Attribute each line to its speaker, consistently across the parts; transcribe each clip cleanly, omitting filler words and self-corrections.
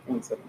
Speaker 1: One second.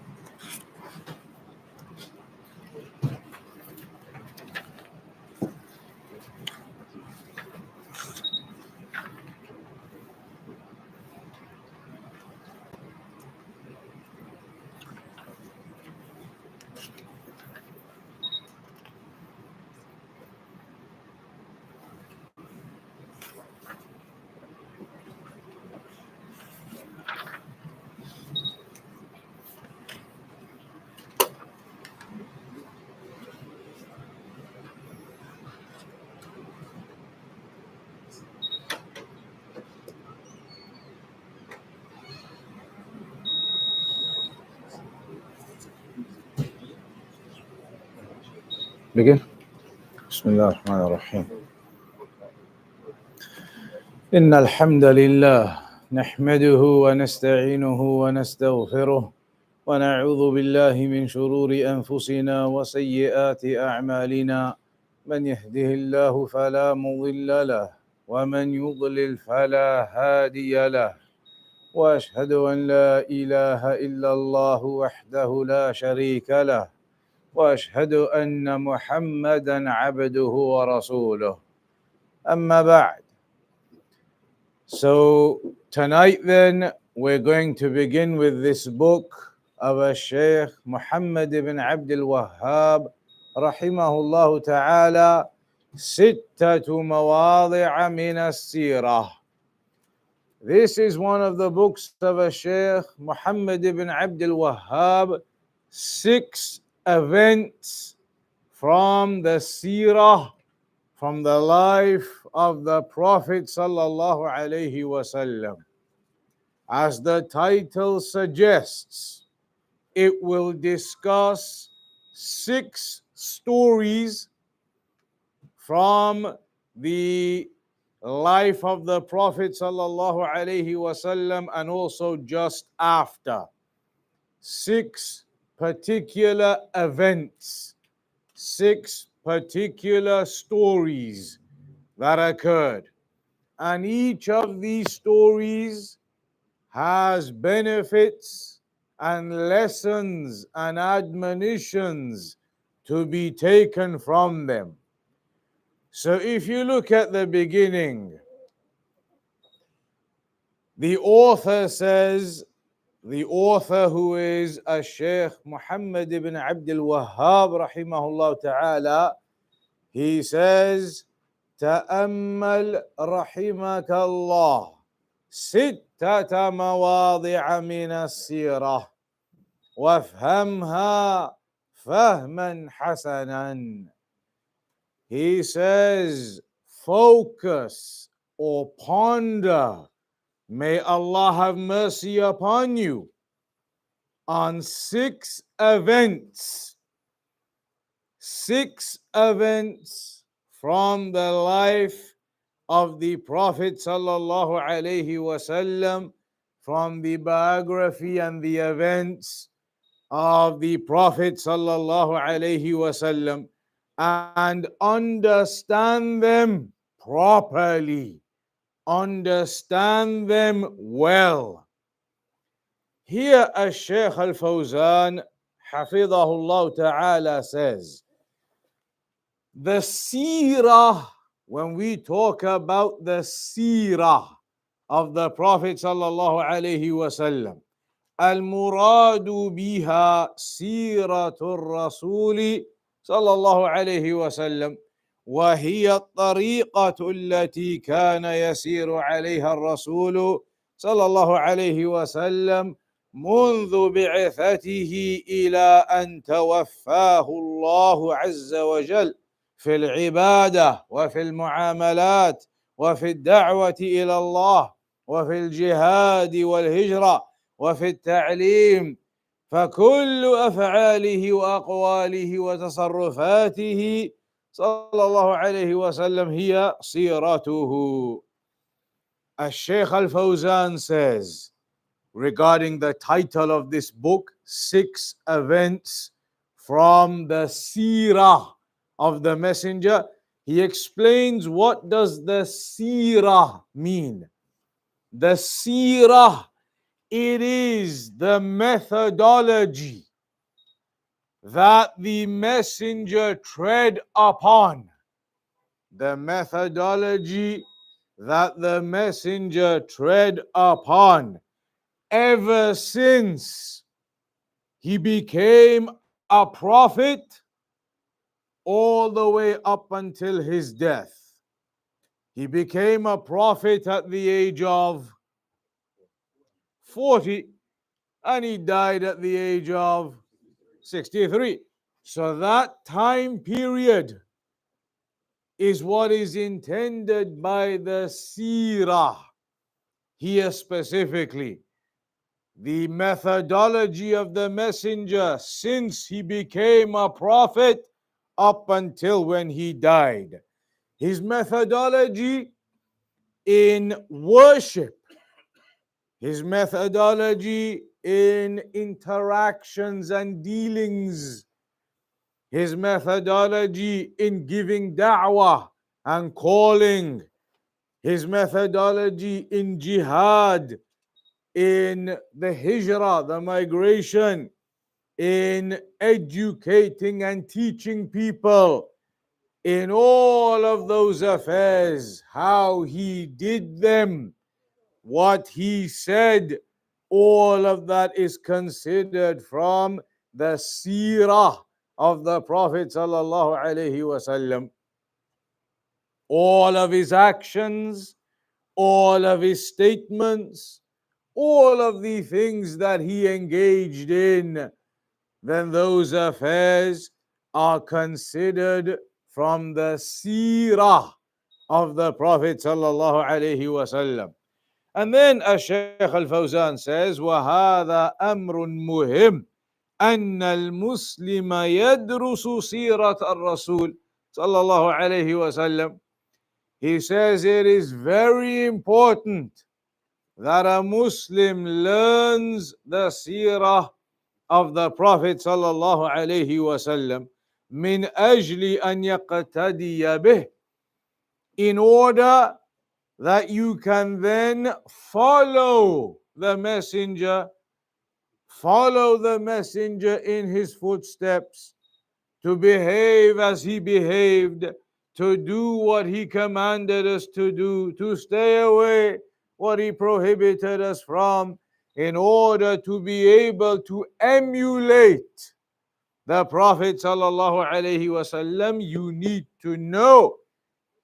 Speaker 2: Begin. Bismillah ar-Rahman ar-Rahim. إن الحمد لله نحمده ونستعينه ونستغفره ونعوذ بالله من شرور أنفسنا وسيئات أعمالنا من يهده الله فلا مضل له ومن يضلل فلا هادي له وأشهد أن لا إله إلا الله وحده لا شريك له وأشهد أن محمدًا عبده ورسوله أما بعد. So tonight then we're going to begin with this book of Shaykh Muhammad ibn Abdul Wahhab rahimahullah ta'ala, Sittatu Mawadhi'a min as-Sirah. This is one of the books of Shaykh Muhammad ibn Abdul Wahhab, 6 events from the Seerah, from the life of the Prophet sallallahu alaihi wasallam. As the title suggests, it will discuss 6 stories from the life of the Prophet sallallahu alaihi wasallam and also just after. 6 particular events, 6 particular stories that occurred. And each of these stories has benefits and lessons and admonitions to be taken from them. So if you look at the beginning, the author says, the author who is Shaykh Muhammad ibn Abdul Wahhab rahimahullah ta'ala, he says, تأمل رحمك الله ستة مواضع من السيرة وافهمها فهما حسنا. He says, focus or ponder, may Allah have mercy upon you, on 6 events. 6 events from the life of the Prophet sallallahu alaihi wasallam, from the biography and the events of the Prophet sallallahu alaihi wasallam, and understand them properly, understand them well. Here Shaykh al-Fawzan hafidhahullah ta'ala says, the seerah, when we talk about the seerah of the Prophet sallallahu alaihi wasallam, al-muradu biha siratul rasuli sallallahu alaihi wasallam, wa hiya at-tariqatu allati kana yasiru alaiha ar-rasulu sallallahu alaihi wasallam منذ بعثته إلى أن توفاه الله عز وجل في العبادة وفي المعاملات وفي الدعوة إلى الله وفي الجهاد والهجرة وفي التعليم، فكل أفعاله وأقواله وتصرفاته sallallahu alayhi wa sallam, hiya siratuhu. Shaykh al-Fawzan says regarding the title of this book, 6 events from the seerah of the messenger. He explains what does the seerah mean. The seerah, it is the methodology that the messenger tread upon. The methodology that the messenger tread upon ever since he became a prophet all the way up until his death. He became a prophet at the age of 40 and he died at the age of 63. So that time period is what is intended by the seerah here specifically. The methodology of the messenger since he became a prophet up until when he died. His methodology in worship, his methodology in interactions and dealings, his methodology in giving da'wah and calling, his methodology in jihad, in the hijrah, the migration, in educating and teaching people, in all of those affairs, how he did them, what he said, all of that is considered from the seerah of the Prophet sallallahu alaihi wasallam. All of his actions, all of his statements, all of the things that he engaged in, then those affairs are considered from the seerah of the Prophet sallallahu alaihi wasallam. And then Shaykh al-Fawzan says, وَهَذَا أَمْرٌ مُهِمٌ أَنَّ الْمُسْلِمَ يَدْرُسُ سِيرَةَ الرَّسُولِ sallallahu alaihi wasallam. He says it is very important that a Muslim learns the seerah of the Prophet sallallahu alaihi wasallam min ajli an yaqtadiya bih, in order that you can then follow the messenger in his footsteps, to behave as he behaved, to do what he commanded us to do, to stay away what he prohibited us from, in order to be able to emulate the Prophet sallallahu alaihi wasallam. You need to know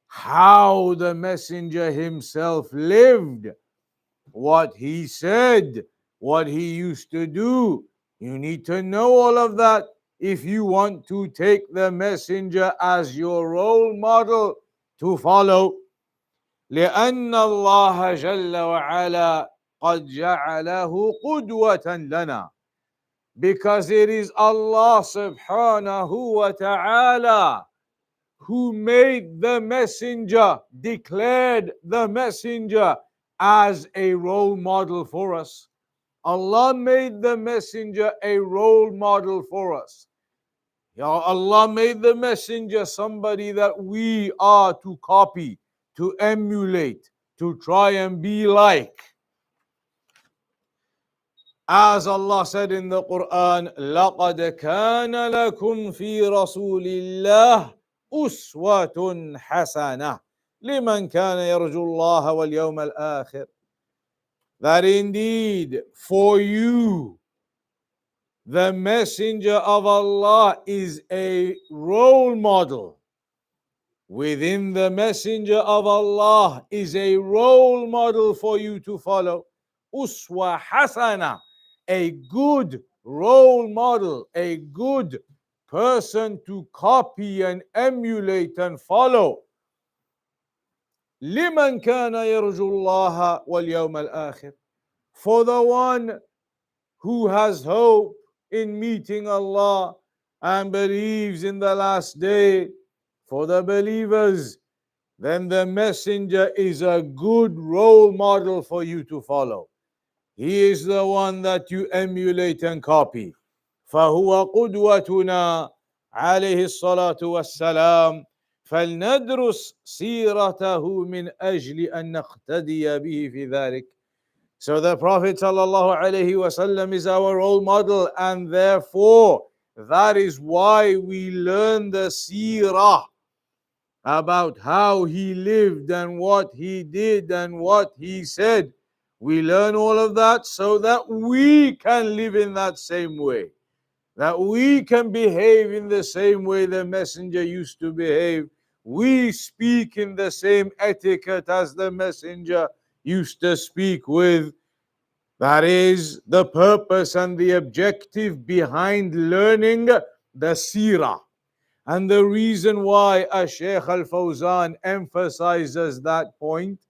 Speaker 2: how the messenger himself lived, what he said, what he used to do. You need to know all of that if you want to take the messenger as your role model to follow. لأن الله جل وعلا قد جعله قدوة لنا, because it is Allah subhanahu wa ta'ala who made the messenger, declared the messenger as a role model for us. Allah made the messenger a role model for us. Allah made the messenger somebody that we are to copy, to emulate, to try and be like. As Allah said in the Quran, لَقَدْ كَانَ لَكُمْ فِي رَسُولِ اللَّهِ أُسْوَةٌ حَسَنَةٌ لِمَنْ كَانَ يَرْجُو اللَّهَ وَالْيَوْمَ الْآخِرِ. That indeed for you the messenger of Allah is a role model. Within the messenger of Allah is a role model for you to follow. Uswa hasana, a good role model, a good person to copy and emulate and follow. لمن كان يرجو الله واليوم الآخر, for the one who has hope in meeting Allah and believes in the last day. for the believers, then the messenger is a good role model for you to follow. He is the one that you emulate and copy. فهو قدوتنا عليه الصلاة والسلام فلندرس سيرته من أجل أن نقتدي به في ذلك. So the Prophet sallallahu alaihi wasallam is our role model, and therefore that is why we learn the seerah about how he lived and what he did and what he said. We learn all of that so that we can live in that same way, that we can behave in the same way the messenger used to behave. We speak in the same etiquette as the messenger used to speak with. That is the purpose and the objective behind learning the seerah. And the reason why Shaykh al-Fawzan emphasizes that point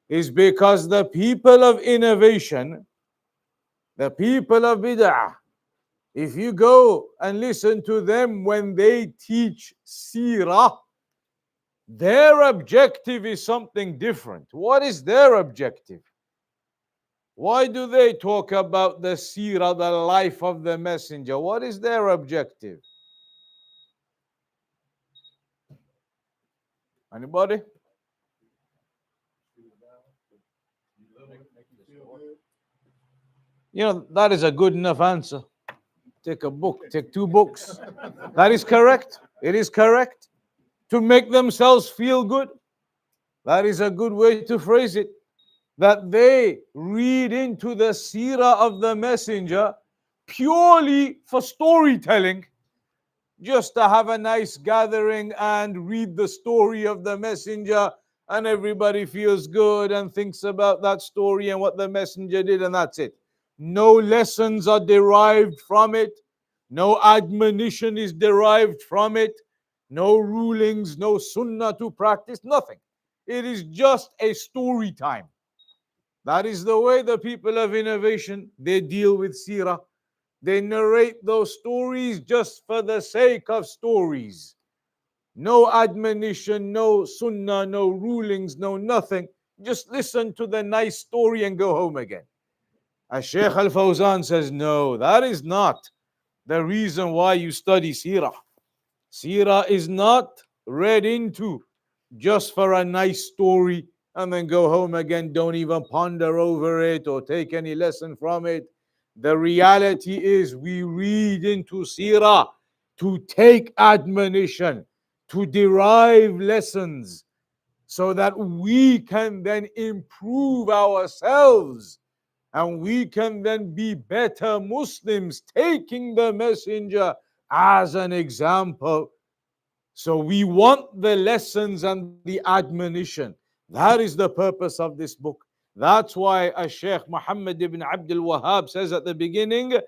Speaker 2: is because the people of innovation, the people of bid'ah, if you go and listen to them when they teach seerah, their objective is something different. What is their objective? Why do they talk about the seerah, the life of the messenger? What is their objective? Anybody? You know, that is a good enough answer. Take a book, take two books. That is correct. It is correct. To make themselves feel good. That is a good way to phrase it. That they read into the seerah of the messenger purely for storytelling, just to have a nice gathering and read the story of the messenger, and everybody feels good and thinks about that story and what the messenger did, and that's it. No lessons are derived from it. No admonition is derived from it. No rulings, no sunnah to practice, nothing. It is just a story time. That is the way the people of innovation, they deal with seerah. They narrate those stories just for the sake of stories. No admonition, no sunnah, no rulings, no nothing. Just listen to the nice story and go home again. As Shaykh al-Fawzan says, no, that is not the reason why you study seerah. Seerah is not read into just for a nice story and then go home again. Don't even ponder over it or take any lesson from it. The reality is we read into seerah to take admonition, to derive lessons, so that we can then improve ourselves and we can then be better Muslims, taking the messenger as an example. So we want the lessons and the admonition. That is the purpose of this book. That's why Shaykh Muhammad ibn Abdul Wahhab says at the beginning,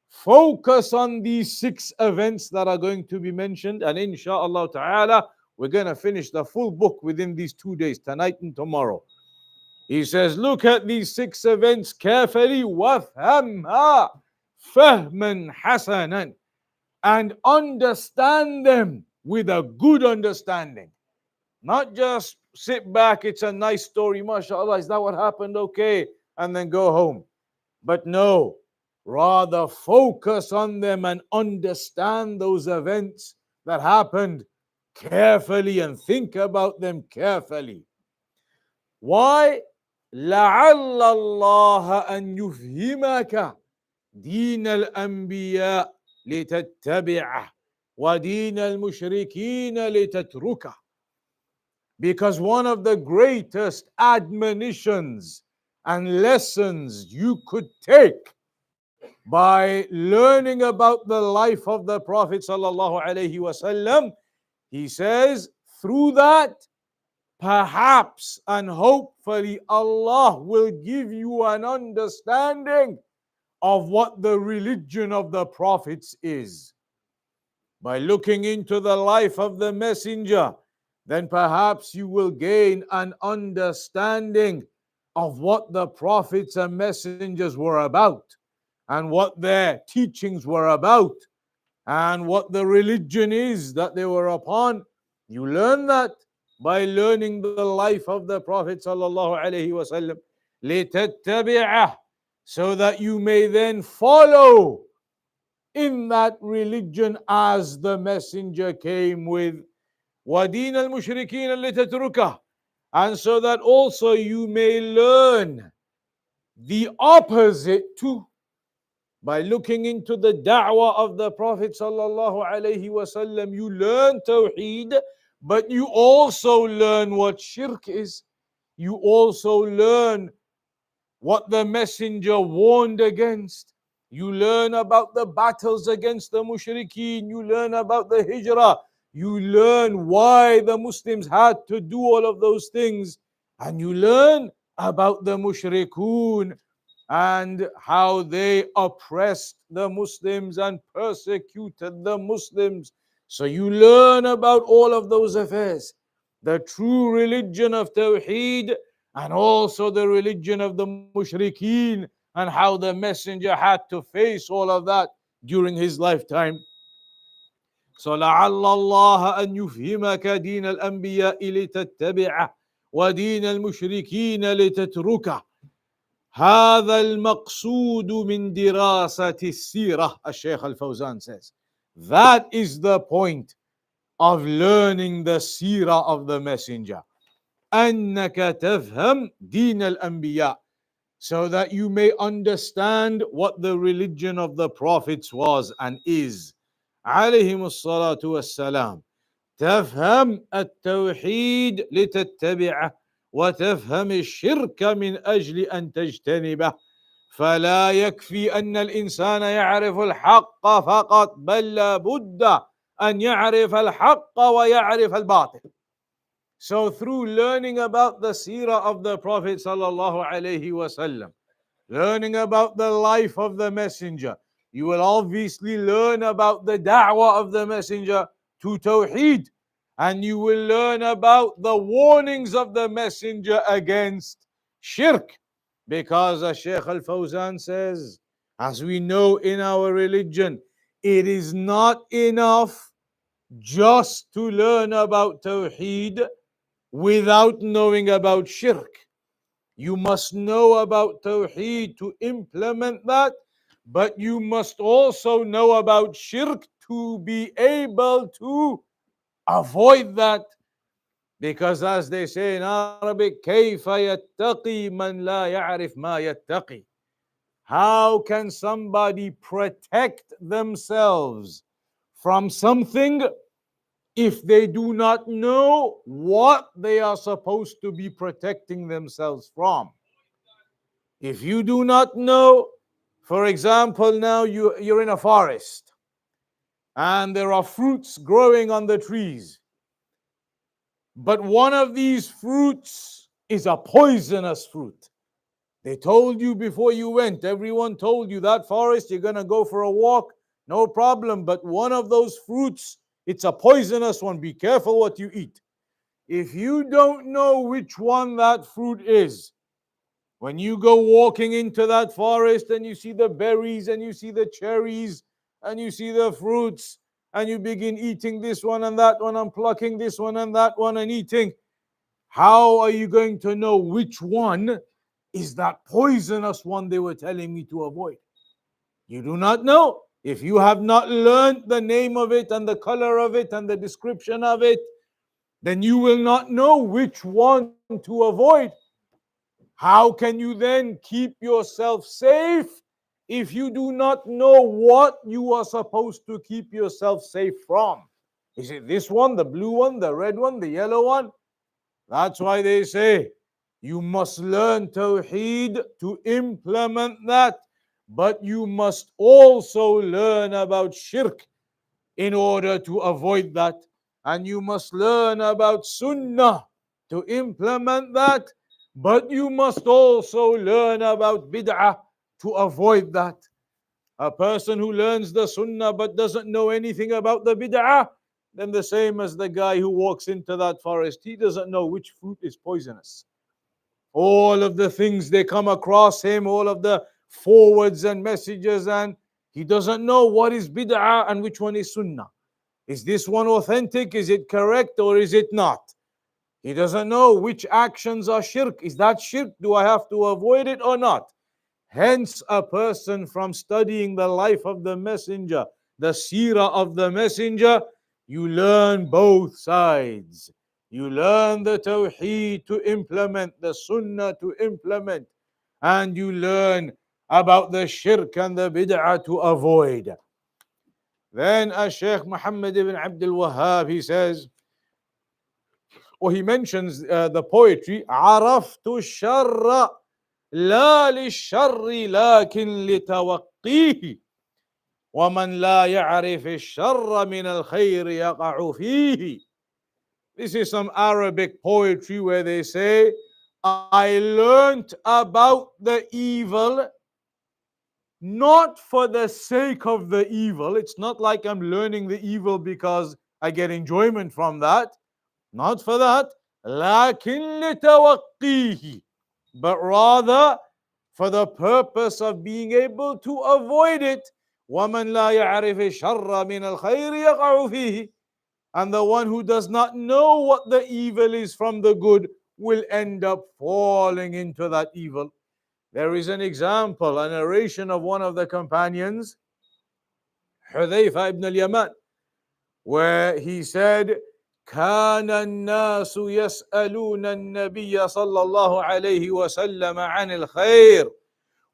Speaker 2: focus on these 6 events that are going to be mentioned, and inshallah ta'ala, we're going to finish the full book within these 2 days, tonight and tomorrow. He says, look at these 6 events carefully, وَفْهَمْهَا فَهْمًا حَسَنًا, and understand them with a good understanding. Not just sit back, it's a nice story, mashallah, is that what happened? Okay, and then go home. But no, rather focus on them and understand those events that happened carefully and think about them carefully. Why? لعل الله أن يفهمك دين الأنبياء لتتبعه ودين المشركين لتتركه. Because one of the greatest admonitions and lessons you could take by learning about the life of the Prophet sallallahu alaihi wasallam, he says, through that, perhaps and hopefully Allah will give you an understanding of what the religion of the prophets is. By looking into the life of the messenger, then perhaps you will gain an understanding of what the prophets and messengers were about, and what their teachings were about, and what the religion is that they were upon. You learn that by learning the life of the Prophet sallallahu alaihi wasallam. لِتَتَّبِعَهُ, so that you may then follow in that religion as the messenger came with. وَدِينَ الْمُشْرِكِينَ لِتَتْرُكَهُ, and so that also you may learn the opposite too, by looking into the da'wah of the Prophet sallallahu alaihi wasallam. You learn Tawheed, but you also learn what shirk is. You also learn what the messenger warned against. You learn about the battles against the mushrikeen. You learn about the hijrah. You learn why the Muslims had to do all of those things. And you learn about the mushrikun and how they oppressed the Muslims and persecuted the Muslims. So you learn about all of those affairs. The true religion of Tawheed, and also the religion of the mushrikeen, and how the messenger had to face all of that during his lifetime. So لعل الله أن يفهمك دين الأنبياء لتتبعه ودين المشركين لتتركه. هذا المقصود من دراسة السيرة. الشيخ الفوزان says, that is the point of learning the seerah of the messenger. أنك تفهم دين الأنبياء, so that you may understand what the religion of the prophets was and is. عليهم الصلاة والسلام. تفهم التوحيد لتتبعه وتفهم الشرك من أجل أن تجتنبه. فلا يكفي أن الإنسان يعرف الحق فقط، بل لابد أن يعرف الحق ويعرف الباطل. So through learning about the seerah of the Prophet sallallahu alaihi wasallam, learning about the life of the messenger, you will obviously learn about the da'wah of the messenger to Tawheed, and you will learn about the warnings of the messenger against shirk. Because as Shaykh al-Fawzan says, as we know in our religion, it is not enough just to learn about Tawheed without knowing about shirk. You must know about Tawheed to implement that, but you must also know about shirk to be able to avoid that. Because as they say in Arabic, كيف يتقي من لا يعرف ما يتقي? How can somebody protect themselves from something if they do not know what they are supposed to be protecting themselves from? If you do not know, for example, now you're in a forest and there are fruits growing on the trees, but one of these fruits is a poisonous fruit. They told you before you went, everyone told you that forest, you're going to go for a walk, no problem, but one of those fruits, it's a poisonous one. Be careful what you eat. If you don't know which one that fruit is, when you go walking into that forest and you see the berries and you see the cherries and you see the fruits and you begin eating this one and that one and plucking this one and that one and eating, how are you going to know which one is that poisonous one they were telling me to avoid? You do not know. If you have not learned the name of it and the color of it and the description of it, then you will not know which one to avoid. How can you then keep yourself safe if you do not know what you are supposed to keep yourself safe from? Is it this one, the blue one, the red one, the yellow one? That's why they say you must learn Tawheed to implement that, but you must also learn about shirk in order to avoid that. And you must learn about Sunnah to implement that, but you must also learn about bid'ah to avoid that. A person who learns the Sunnah but doesn't know anything about the bid'ah, then the same as the guy who walks into that forest, he doesn't know which fruit is poisonous. All of the things they come across him, all of the forwards and messages, and he doesn't know what is bid'ah and which one is Sunnah. Is this one authentic? Is it correct or is it not? He doesn't know which actions are shirk. Is that shirk? Do I have to avoid it or not? Hence, a person from studying the life of the messenger, the seerah of the messenger, you learn both sides. You learn the Tawheed to implement, the Sunnah to implement, and you learn about the shirk and the bid'ah to avoid. Then Shaykh Muhammad ibn Abdul Wahhab, he says, or he mentions the poetry, عرفت الشر لا للشر لكن لتوقيه ومن لا يعرف الشر من الخير يقع فيه. This is some Arabic poetry where they say, I learnt about the evil not for the sake of the evil. It's not like I'm learning the evil because I get enjoyment from that. Not for that. لكن لتوقيه. But rather for the purpose of being able to avoid it. وَمَنْ لَا يَعْرِفِ الشَّرَّ مِنَ الْخَيْرِ يَقَعُ فِيهِ. And the one who does not know what the evil is from the good will end up falling into that evil. There is an example, a narration of one of the companions, Hudhayfa ibn al-Yaman, where he said, كان الناس يسألون النبي صلى الله عليه وسلم عن الخير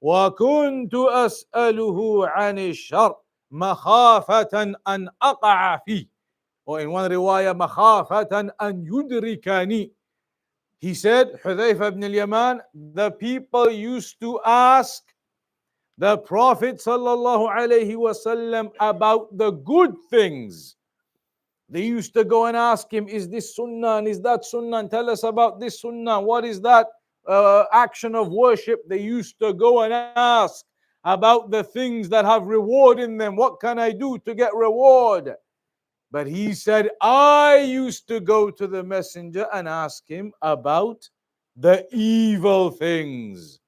Speaker 2: وكنت أسأله عن الشر مخافة أن أقع فيه. Or in one riwayah, مخافة أن يدركني. He said, Hudhayfa ibn al-Yaman, the people used to ask the Prophet sallallahu alaihi wasallam about the good things. They used to go and ask him, is this sunnah and is that sunnah? And tell us about this sunnah. What is that action of worship? They used to go and ask about the things that have reward in them. What can I do to get reward? But he said, I used to go to the messenger and ask him about the evil things.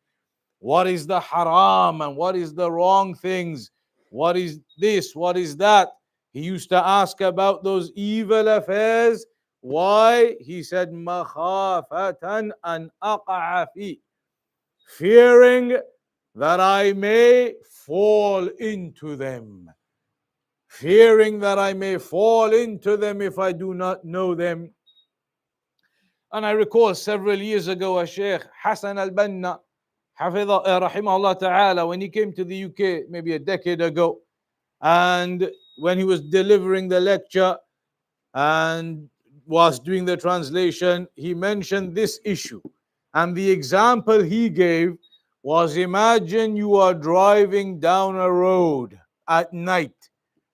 Speaker 2: What is the haram and what is the wrong things? What is this? What is that? He used to ask about those evil affairs. Why? He said, مَخَافَةً أَنْ أَقَعَ فِي. Fearing that I may fall into them. Fearing that I may fall into them if I do not know them. And I recall several years ago, a Shaykh, Hassan al-Banna, rahimahullah ta'ala, when he came to the UK maybe a decade ago, and when he was delivering the lecture and was doing the translation, he mentioned this issue. And the example he gave was, imagine you are driving down a road at night,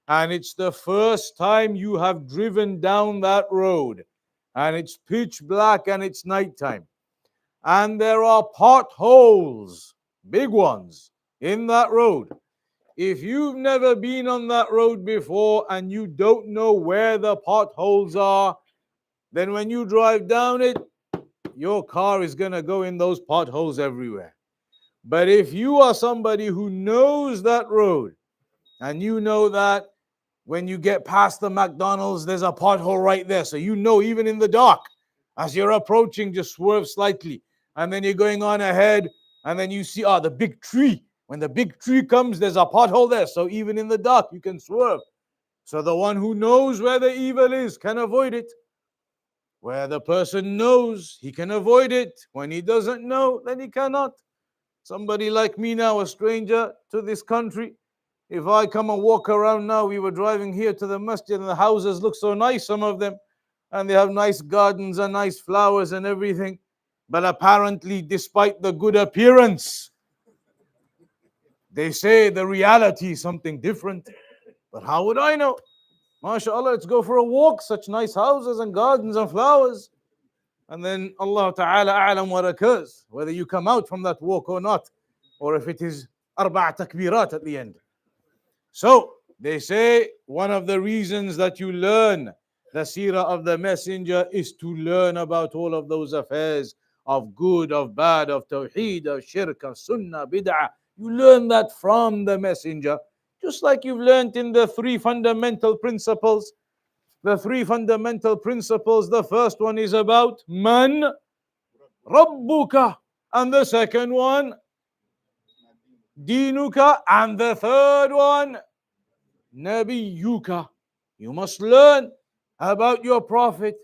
Speaker 2: and it's the first time you have driven down that road, and it's pitch black and it's nighttime, and there are potholes, big ones, in that road. If you've never been on that road before and you don't know where the potholes are, then when you drive down it, your car is going to go in those potholes everywhere. But if you are somebody who knows that road, and you know that when you get past the McDonald's, there's a pothole right there. So you know, even in the dark, as you're approaching, just swerve slightly. And then you're going on ahead, and then you see, the big tree. When the big tree comes, there's a pothole there. So even in the dark, you can swerve. So the one who knows where the evil is can avoid it. Where the person knows, he can avoid it. When he doesn't know, then he cannot. Somebody like me now, a stranger to this country, if I come and walk around now, we were driving here to the masjid and the houses look so nice, some of them, and they have nice gardens and nice flowers and everything. But apparently, despite the good appearance, they say the reality is something different. But how would I know? MashaAllah, let's go for a walk, such nice houses and gardens and flowers. And then Allah Ta'ala a'lam what occurs, whether you come out from that walk or not, or if it is arba'a takbirat at the end. So they say one of the reasons that you learn the seerah of the messenger is to learn about all of those affairs of good, of bad, of tawheed, of shirk, of sunnah, bid'ah. You learn that from the messenger, just like you've learned in the three fundamental principles. The three fundamental principles. The first one is about Man Rabbuka, and the second one Dinuka, and the third one Nabiyuka. You must learn about your Prophet.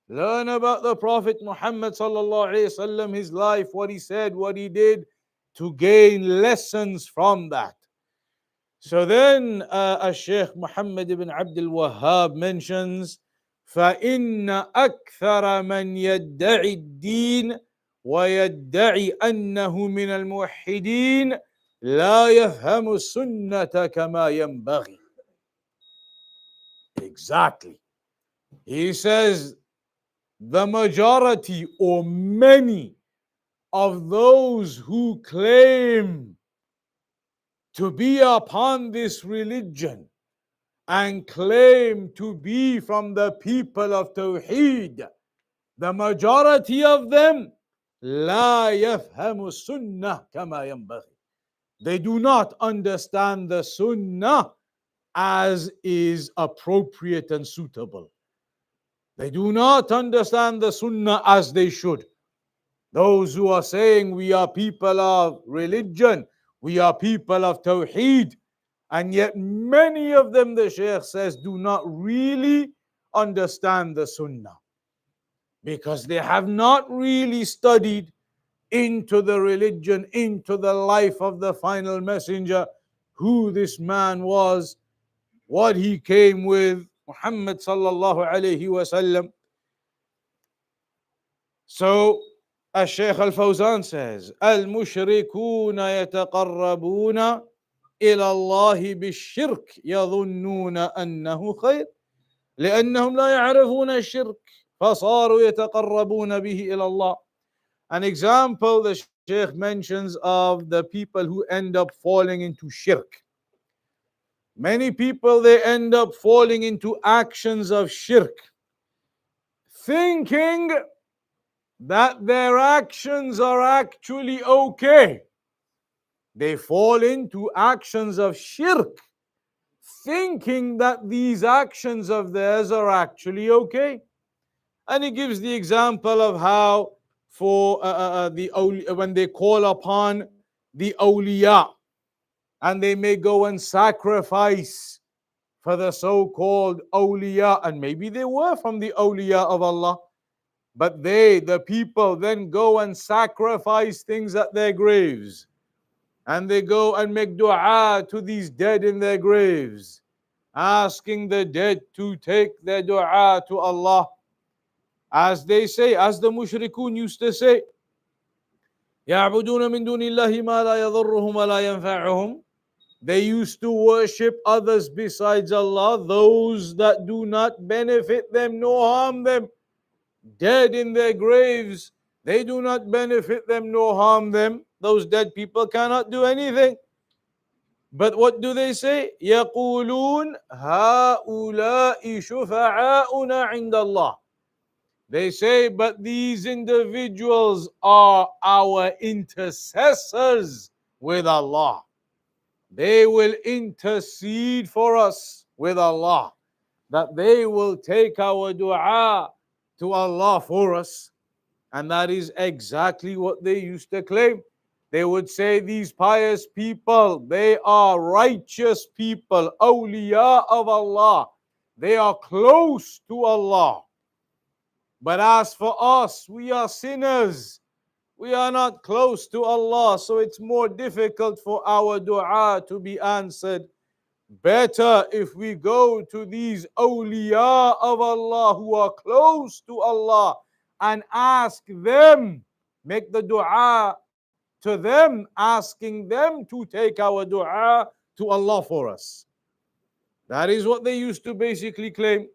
Speaker 2: Learn about the Prophet Muhammad sallallahu alaihi wasallam, his life, what he said, what he did, to gain lessons from that. So then Shaykh Muhammad ibn Abdul Wahhab mentions, فإن أكثر من يدعي الدين ويدعي أنه من الموحدين لا يفهم السنة كما ينبغي. Exactly. He says the majority or many of those who claim to be upon this religion and claim to be from the people of Tawheed, the majority of them لا يفهم السنة كما ينبغي. They do not understand the Sunnah as is appropriate and suitable. They do not understand the Sunnah as they should. Those who are saying we are people of religion, we are people of Tawheed, and yet many of them, the Shaykh says, do not really understand the Sunnah because they have not really studied into the religion, into the life of the final messenger, who this man was, what he came with, Muhammad sallallahu alayhi wasallam. So الشيخ الفوزان says المشركون يتقربون إلى الله بالشرك يظنون أنه خير لأنهم لا يعرفون الشرك فصاروا يتقربون به إلى الله. An example the Shaykh mentions of the people who end up falling into shirk. Many people, they end up falling into actions of shirk, thinking that their actions are actually okay. They fall into actions of shirk, thinking that these actions of theirs are actually okay. And he gives the example of how for when they call upon the awliya and they may go and sacrifice for the so-called awliya, and maybe they were from the awliya of Allah, but they, the people, then go and sacrifice things at their graves. And they go and make dua to these dead in their graves, asking the dead to take their dua to Allah. As they say, as the mushrikun used to say, يَعْبُدُونَ مِن دُونِ اللَّهِ مَا لَا يَضُرُّهُمْ وَلَا يَنْفَعُهُمْ. They used to worship others besides Allah, those that do not benefit them nor harm them. Dead in their graves, they do not benefit them nor harm them. Those dead people cannot do anything. But what do they say? يَقُولُونَ هَؤُلَاءِ شُفَعَاؤُنَا عِنْدَ اللَّهِ. They say, but these individuals are our intercessors with Allah. They will intercede for us with Allah, that they will take our dua to Allah for us. And that is exactly what they used to claim. They would say these pious people, they are righteous people, awliya of Allah. They are close to Allah. But as for us, we are sinners. We are not close to Allah, so it's more difficult for our dua to be answered. Better if we go to these awliya of Allah who are close to Allah and ask them, make the dua to them, asking them to take our dua to Allah for us. That is what they used to basically claim,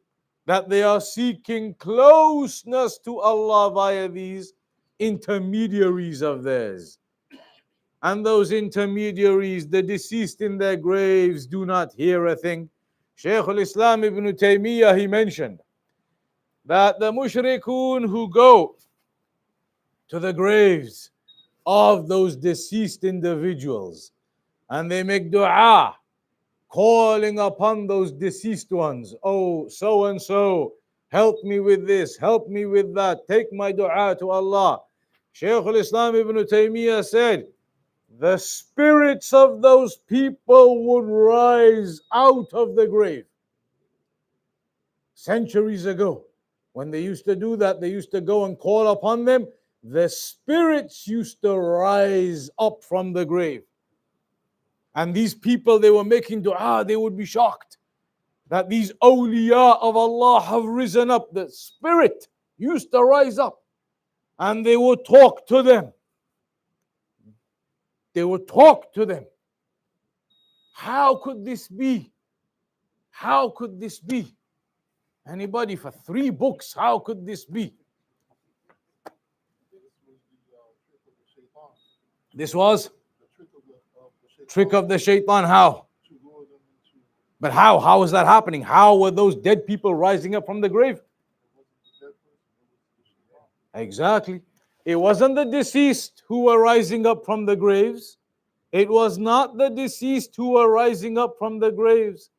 Speaker 2: that they are seeking closeness to Allah via these intermediaries of theirs. And those intermediaries, the deceased in their graves, do not hear a thing. Shaykh al-Islam ibn Taymiyyah, he mentioned that the mushrikun who go to the graves of those deceased individuals and they make dua, calling upon those deceased ones. Oh, so and so, help me with this, help me with that, take my dua to Allah. Shaykh al-Islam ibn Taymiyyah said, the spirits of those people would rise out of the grave. Centuries ago, when they used to do that, they used to go and call upon them. The spirits used to rise up from the grave. And these people, they were making dua, they would be shocked that these awliya of Allah have risen up. The spirit used to rise up and they would talk to them. They would talk to them. How could this be? How could this be? Anybody, for 3 books, how could this be? This was trick of the shaitan. How? But how? How is that happening? How were those dead people rising up from the grave? Exactly. It wasn't the deceased who were rising up from the graves. It was not the deceased who were rising up from the graves.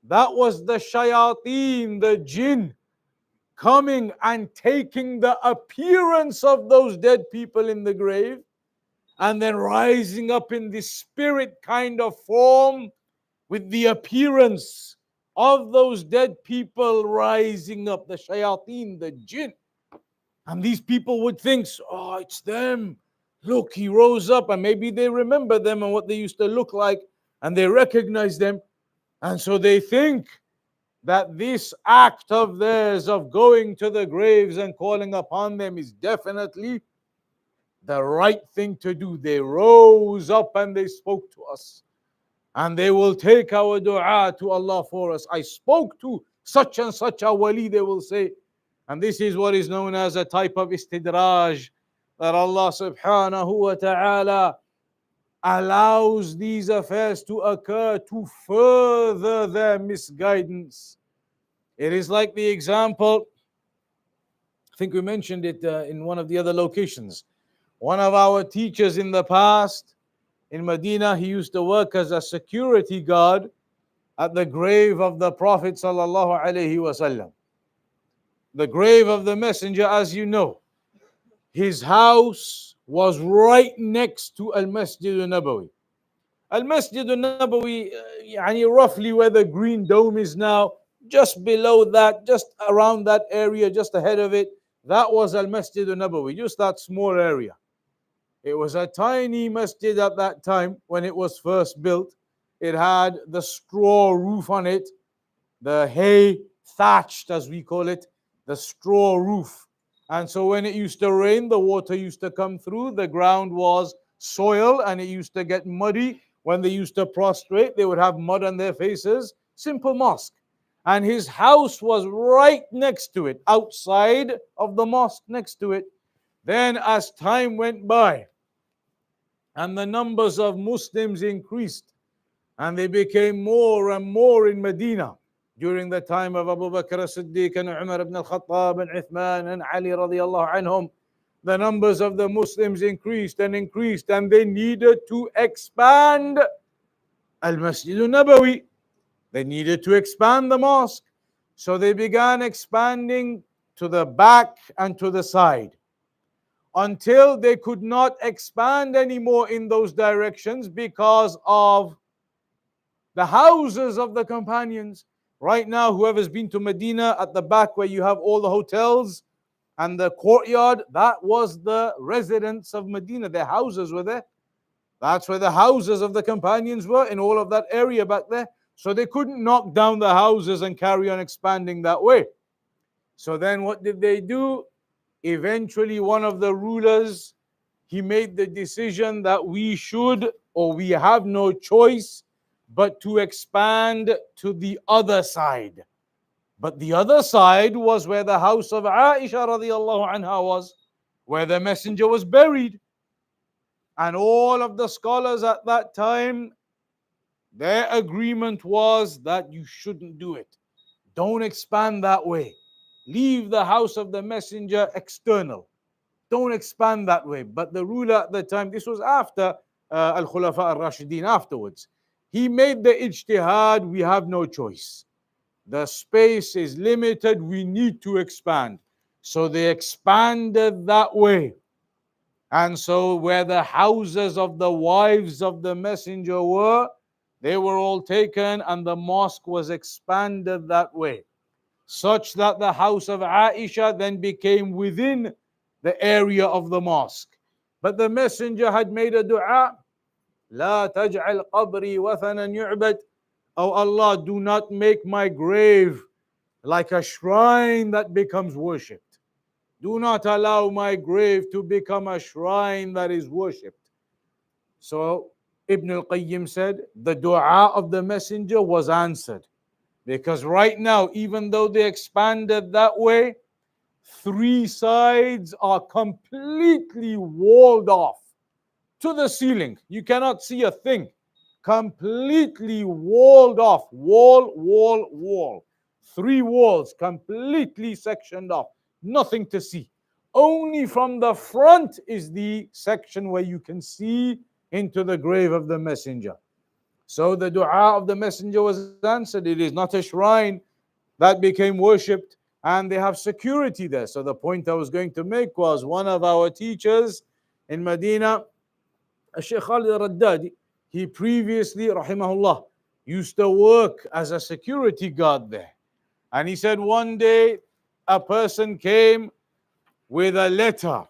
Speaker 2: That was the shayateen, the jinn, coming and taking the appearance of those dead people in the grave and then rising up in this spirit kind of form with the appearance of those dead people rising up, the shayateen, the jinn. And these people would think, oh, it's them. Look, he rose up, and maybe they remember them and what they used to look like, and they recognize them. And so they think that this act of theirs of going to the graves and calling upon them is definitely the right thing to do. They rose up and they spoke to us. And they will take our dua to Allah for us. I spoke to such and such a wali, they will say. And this is what is known as a type of istidraj, that Allah subhanahu wa ta'ala allows these affairs to occur to further their misguidance. It is like the example, I think we mentioned it in one of the other locations. One of our teachers in the past, in Medina, he used to work as a security guard at the grave of the Prophet sallallahu alaihi wasallam. The grave of the Messenger, as you know, his house was right next to Al-Masjid al-Nabawi. Al-Masjid al-Nabawi, roughly where the green dome is now, just below that, just around that area, just ahead of it, that was Al-Masjid al-Nabawi, just that small area. It was a tiny masjid at that time when it was first built. It had the straw roof on it, the hay thatched, as we call it, the straw roof. And so when it used to rain, the water used to come through. The ground was soil and it used to get muddy. When they used to prostrate, they would have mud on their faces. Simple mosque. And his house was right next to it, outside of the mosque next to it. Then as time went by and the numbers of Muslims increased and they became more and more in Medina, during the time of Abu Bakr as-Siddiq and Umar ibn al-Khattab and Uthman and Ali radiallahu anhum, the numbers of the Muslims increased and increased, and they needed to expand Al-Masjid al-Nabawi. They needed to expand the mosque. So they began expanding to the back and to the side until they could not expand anymore in those directions because of the houses of the companions. Right now, whoever's been to Medina, at the back where you have all the hotels and the courtyard, that was the residence of Medina. Their houses were there. That's where the houses of the companions were, in all of that area back there. So they couldn't knock down the houses and carry on expanding that way. So then what did they do? Eventually, one of the rulers, he made the decision that we should, or we have no choice but to expand to the other side. But the other side was where the house of Aisha radiallahu anha was, where the Messenger was buried. And all of the scholars at that time, their agreement was that you shouldn't do it. Don't expand that way. Leave the house of the Messenger external. Don't expand that way. But the ruler at the time, this was after Al-Khulafa al-Rashidin, afterwards. He made the ijtihad, we have no choice. The space is limited, we need to expand. So they expanded that way. And so, where the houses of the wives of the messenger were, they were all taken, and the mosque was expanded that way, such that the house of Aisha then became within the area of the mosque. But the messenger had made a dua, لا تجعل قبري وثنا يعبد. Oh Allah, do not make my grave like a shrine that becomes worshipped. Do not allow my grave to become a shrine that is worshipped. So Ibn al-Qayyim said the dua of the messenger was answered. Because right now, even though they expanded that way, three sides are completely walled off to the ceiling. You cannot see a thing. Completely walled off. Wall, wall, wall. Three walls completely sectioned off. Nothing to see. Only from the front is the section where you can see into the grave of the messenger. So the dua of the messenger was answered. It is not a shrine that became worshipped, and they have security there. So the point I was going to make was one of our teachers in Medina, Shaykh Khalid al-Raddadi, he previously, rahimahullah, used to work as a security guard there. And he said one day a person came with a letter.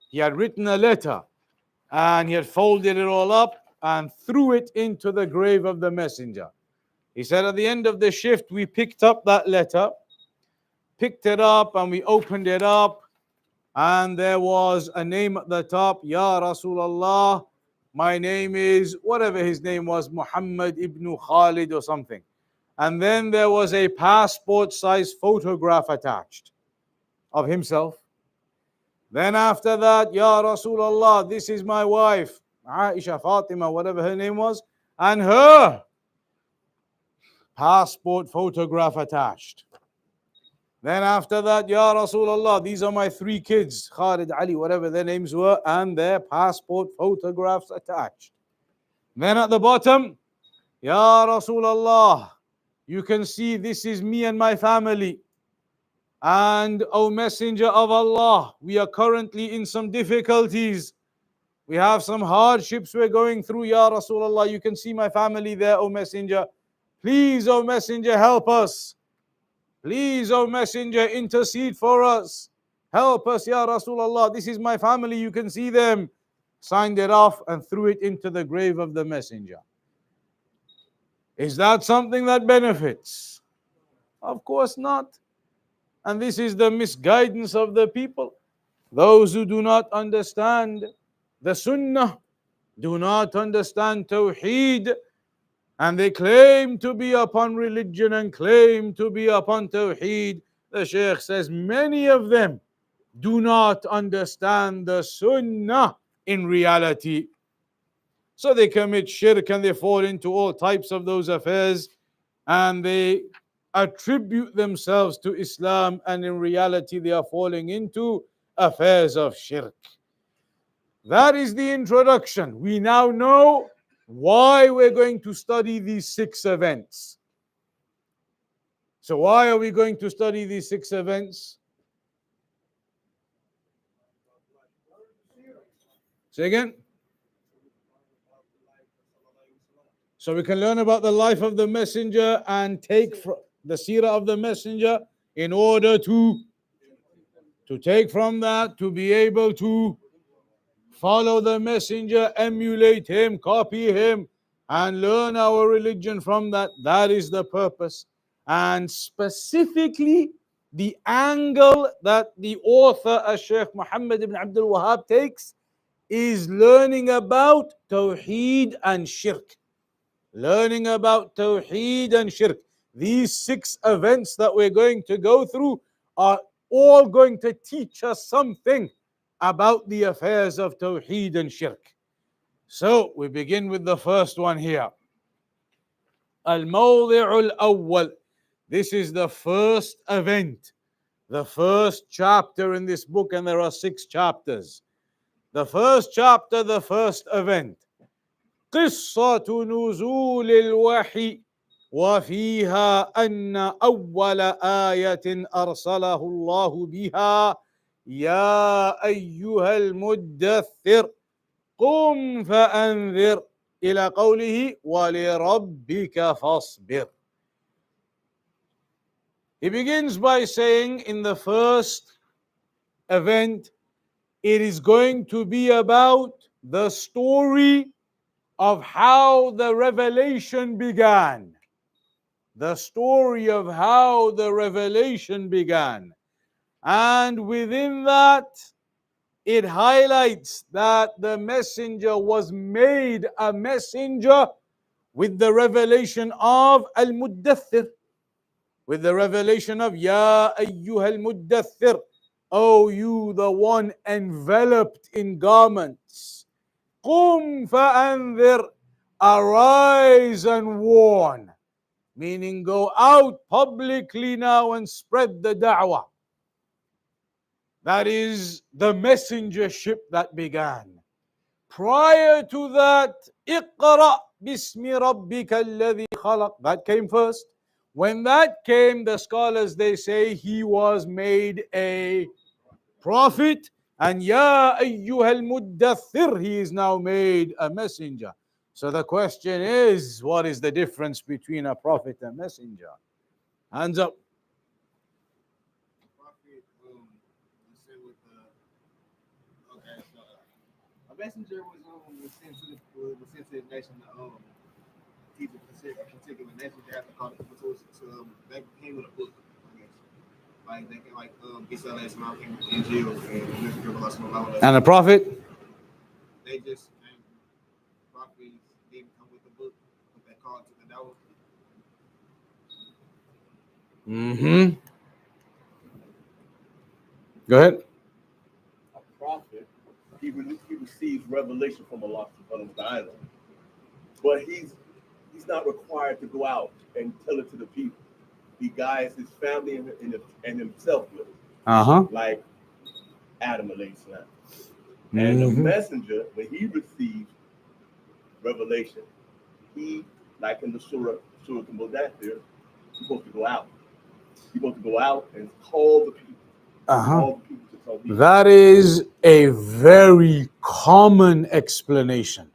Speaker 2: He had written a letter and he had folded it all up and threw it into the grave of the messenger. He said at the end of the shift, we picked up that letter, picked it up and we opened it up, and there was a name at the top, Ya Rasulullah, my name is, whatever his name was, Muhammad ibn Khalid or something. And then there was a passport size photograph attached of himself. Then after that, Ya Rasulullah, this is my wife, Aisha, Fatima, whatever her name was, and her passport photograph attached. Then after that, Ya Rasulullah, these are my three kids, Khalid, Ali, whatever their names were, and their passport photographs attached. Then at the bottom, Ya Rasulullah, you can see this is me and my family. And O Messenger of Allah, we are currently in some difficulties. We have some hardships we're going through, Ya Rasulullah. You can see my family there, O Messenger. Please, O Messenger, help us. Please, O Messenger, intercede for us. Help us, Ya Rasulullah. This is my family, you can see them. Signed it off and threw it into the grave of the Messenger. Is that something that benefits? Of course not. And this is the misguidance of the people. Those who do not understand the Sunnah, do not understand Tawheed, and they claim to be upon religion and claim to be upon Tawheed. The Shaykh says many of them do not understand the Sunnah in reality. So they commit shirk and they fall into all types of those affairs, and they attribute themselves to Islam, and in reality they are falling into affairs of shirk. That is the introduction. We now know why we're going to study these 6 events. So why are we going to study these 6 events? Say again? So we can learn about the life of the messenger and take the seerah of the messenger in order to take from that, to be able to follow the messenger, emulate him, copy him, and learn our religion from that. That is the purpose. And specifically, the angle that the author, Shaykh Muhammad ibn Abdul Wahhab, takes is learning about Tawheed and Shirk. Learning about Tawheed and Shirk. These 6 events that we're going to go through are all going to teach us something about the affairs of Tawheed and Shirk. So we begin with the first one here. Al-Mawdi'ul Awwal. This is the first event, the first chapter in this book, and there are 6 chapters. The first chapter, the first event. قصة نزول الوحي وفيها أن أول آية أرسله الله بها يا أيها المدثر قم فأنذر إلى قوله ولربك فاصبر. He begins by saying in the first event, it is going to be about the story of how the revelation began. The story of how the revelation began. And within that, it highlights that the messenger was made a messenger with the revelation of Al-Muddathir, with the revelation of Ya Ayyuhal Muddathir, O you the one enveloped in garments. Qum fa'anzir, arise and warn. Meaning go out publicly now and spread the da'wah. That is the messengership that began. Prior to that, اقرأ باسم ربك الذي خلق. That came first. When that came, the scholars, they say he was made a prophet. And Ya ayyuhal muddathir, he is now made a messenger. So the question is, what is the difference between a prophet and messenger? Hands up.
Speaker 1: A messenger was sent to the nation to teach a particular nation. They have to call it to they came with a book, I guess. Like they can Isa alayhi salam came in jail
Speaker 2: And a prophet?
Speaker 1: They just prophets didn't come with the book, but they called to the dawah.
Speaker 2: Mm-hmm. Go ahead.
Speaker 3: A prophet, he receives revelation from Allah subhanahu wa ta'ala. But he's not required to go out and tell it to the people. He guides his family and himself with it. Like Adam alayhi salam. And the messenger, when he receives revelation, he, like in the Surah Muadh, he's supposed to go out. He's supposed to go out and call the people. Call the people to Tawheed.
Speaker 2: That is a very common explanation.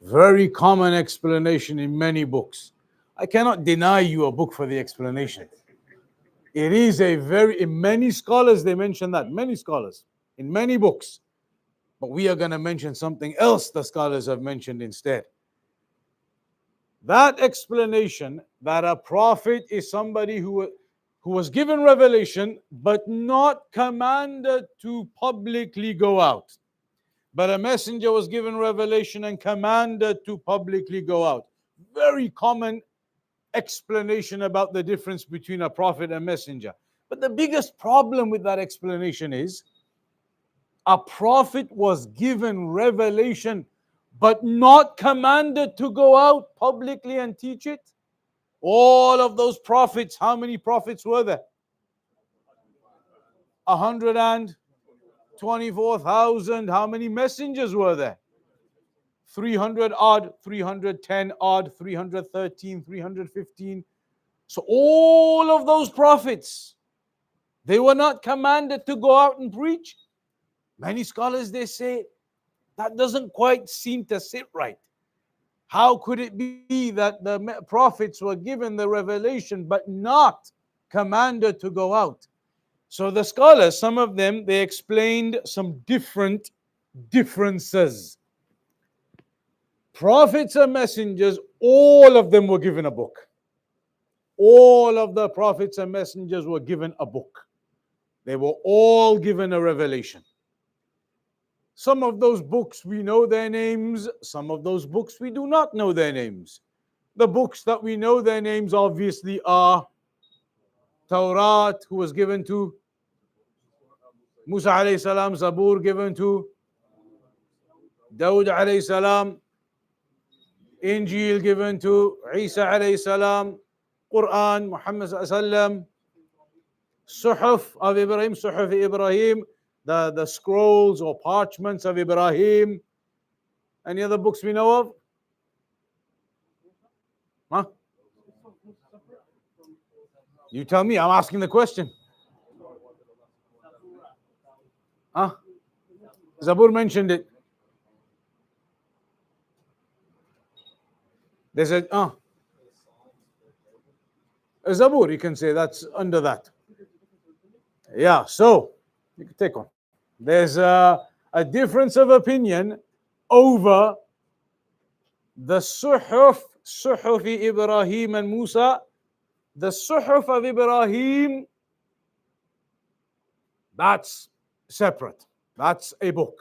Speaker 2: Very common explanation in many books. I cannot deny you a book for the explanation. It is in many scholars they mention that, many scholars, in many books. But we are going to mention something else the scholars have mentioned instead. That explanation that a prophet is somebody who was given revelation but not commanded to publicly go out. But a messenger was given revelation and commanded to publicly go out. Very common explanation about the difference between a prophet and messenger. But the biggest problem with that explanation is a prophet was given revelation but not commanded to go out publicly and teach it. All of those prophets, how many prophets were there? 124,000. How many messengers were there? 300 odd, 310 odd, 313, 315. So all of those prophets, they were not commanded to go out and preach. Many scholars, they say, that doesn't quite seem to sit right. How could it be that the prophets were given the revelation but not commanded to go out? So the scholars, some of them, they explained some differences. Prophets and messengers, all of them were given a book. All of the prophets and messengers were given a book. They were all given a revelation. Some of those books we know their names, some of those books we do not know their names. The books that we know their names obviously are Tawrat, who was given to Musa alayhi salam, Zabur given to Dawud alayhi salam, Injil given to Isa alayhi salam, Quran, Muhammad sallallahu Suhuf of Ibrahim, the scrolls or parchments of Ibrahim, Any other books we know of? Huh? You tell me, I'm asking the question. Huh? Zabur mentioned it. There's a Zabur, you can say that's under that. Yeah, so you can take one. There's a difference of opinion over the Suhuf Ibrahim and Musa. The Suhuf of Ibrahim, that's separate. That's a book.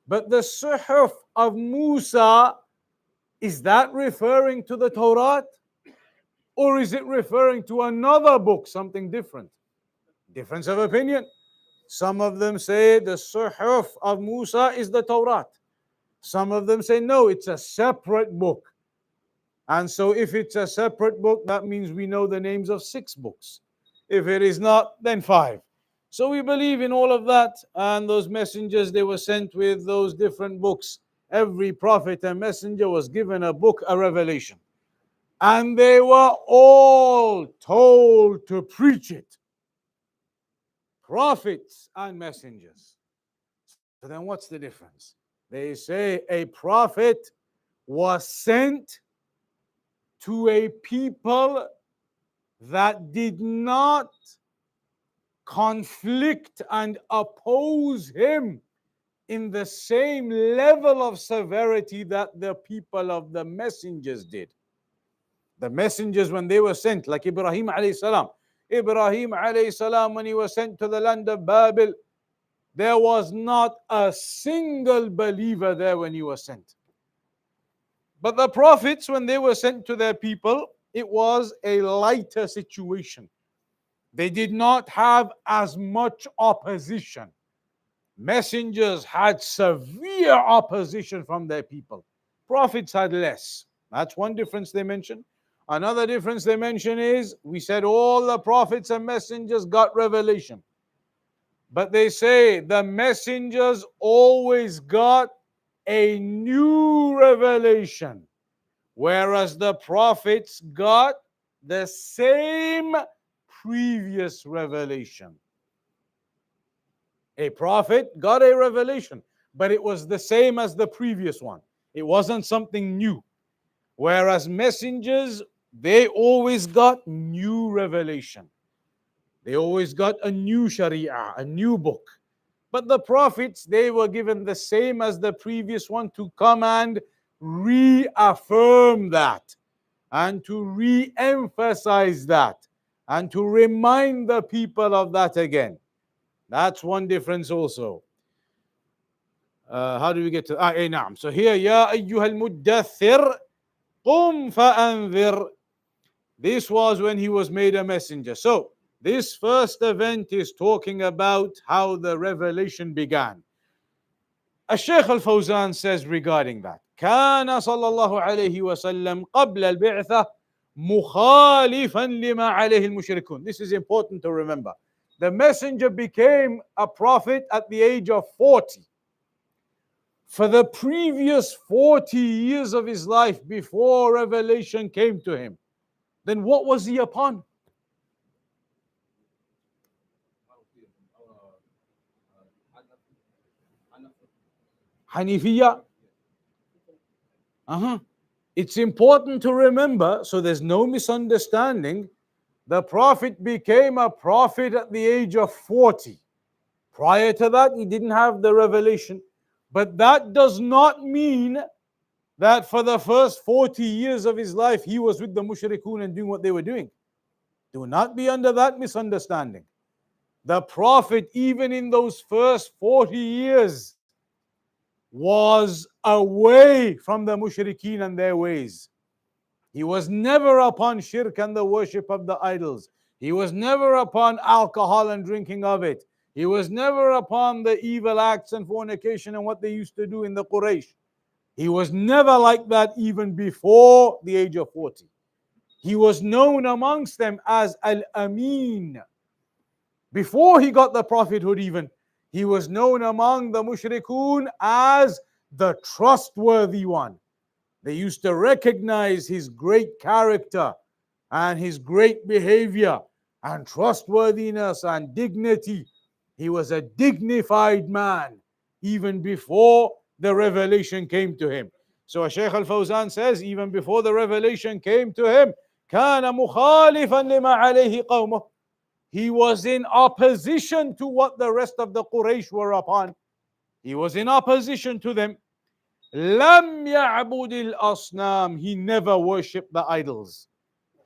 Speaker 2: But the Suhuf of Musa, is that referring to the Torah? Or is it referring to another book, something different? Difference of opinion. Some of them say the Suhuf of Musa is the Torah. Some of them say no, it's a separate book. And so if it's a separate book, that means we know the names of 6 books. If it is not, then 5. So we believe in all of that. And those messengers, they were sent with those different books. Every prophet and messenger was given a book, a revelation. And they were all told to preach it. Prophets and messengers. So then what's the difference? They say a prophet was sent to a people that did not conflict and oppose him in the same level of severity that the people of the messengers did. The messengers, when they were sent, like Ibrahim alayhi salam. Ibrahim alayhi salam, when he was sent to the land of Babel, there was not a single believer there when he was sent. But the prophets, when they were sent to their people, it was a lighter situation. They did not have as much opposition. Messengers had severe opposition from their people. Prophets had less. That's one difference they mention. Another difference they mention is, we said all the prophets and messengers got revelation. But they say the messengers always got a new revelation, whereas the prophets got the same previous revelation. A prophet got a revelation, but it was the same as the previous one. It wasn't something new. Whereas messengers, they always got new revelation. They always got a new sharia, a new book. But the prophets, they were given the same as the previous one to come and reaffirm that, and to re-emphasize that, and to remind the people of that again. That's one difference also. How do we get to na'am. So here, Ya ayyuhal muddathir, qum fa'anzir. This was when he was made a messenger. So this first event is talking about how the revelation began. Shaykh al-Fawzan says regarding that, كان صلى الله عليه وسلم قبل البعثة مخالفا لما عليه المشركون. This is important to remember. The messenger became a prophet at the age of 40. For the previous 40 years of his life before revelation came to him, then what was he upon? Hanifiyya. It's important to remember, so there's no misunderstanding. The prophet became a prophet at the age of 40. Prior to that, he didn't have the revelation. But that does not mean that for the first 40 years of his life, he was with the mushrikun and doing what they were doing. Do not be under that misunderstanding. The prophet, even in those first 40 years, was away from the mushrikeen and their ways. He was never upon shirk and the worship of the idols. He was never upon alcohol and drinking of it. He was never upon the evil acts and fornication and what they used to do in the Quraysh. He was never like that even before the age of 40. He was known amongst them as Al-Amin. Before he got the prophethood even, he was known among the mushrikun as the trustworthy one. They used to recognize his great character and his great behavior and trustworthiness and dignity. He was a dignified man even before the revelation came to him. So Shaykh al-Fawzan says, even before the revelation came to him, كان مخالفا لما عليه قومه. He was in opposition to what the rest of the Quraysh were upon. He was in opposition to them. لم يعبد الأصنام. He never worshipped the idols.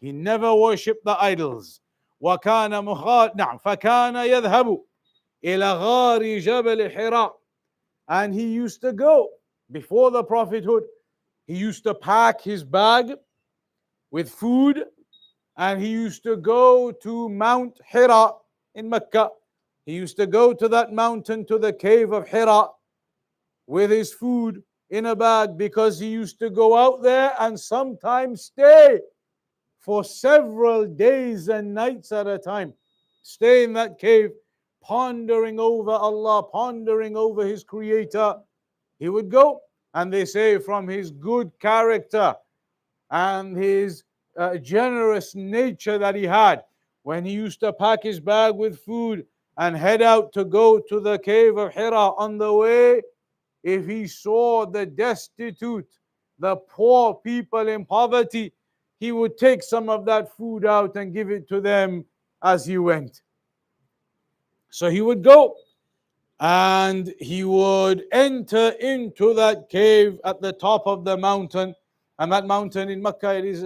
Speaker 2: He never worshipped the idols. وكان نعم فكان يذهب إلى غار جبل حراء. And he used to go, before the prophethood, he used to pack his bag with food, and he used to go to Mount Hira in Mecca. He used to go to that mountain, to the cave of Hira, with his food in a bag, because he used to go out there and sometimes stay for several days and nights at a time. Stay in that cave, pondering over Allah, pondering over his Creator. He would go, and they say from his good character and his generous nature that he had, when he used to pack his bag with food and head out to go to the cave of Hira, on the way, if he saw the destitute, the poor people in poverty, he would take some of that food out and give it to them as he went. So he would go and he would enter into that cave at the top of the mountain. And that mountain in Mecca, it is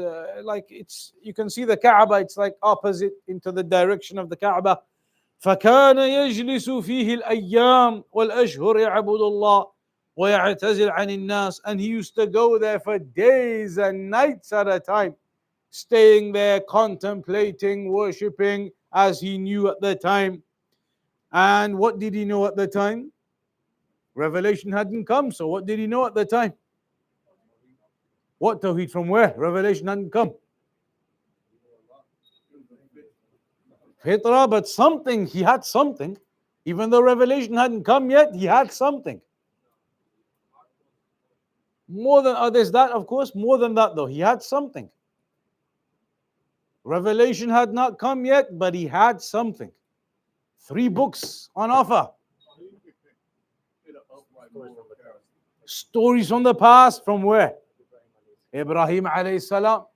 Speaker 2: you can see the Kaaba, it's like opposite into the direction of the Kaaba. فكان يجلس فيه الأيام والأشهر يعبد الله ويعتزل عن الناس. And he used to go there for days and nights at a time, staying there, contemplating, worshipping as he knew at the time. And what did he know at the time? Revelation hadn't come, so what did he know at the time? What Tawheed? From where? Revelation hadn't come. Fitra, but something, he had something. Even though revelation hadn't come yet, he had something. More than, there's that, of course, more than that though, he had something. Revelation had not come yet, but he had something. 3 books on offer. Stories from the past, from where? Ibrahim alayhi salam.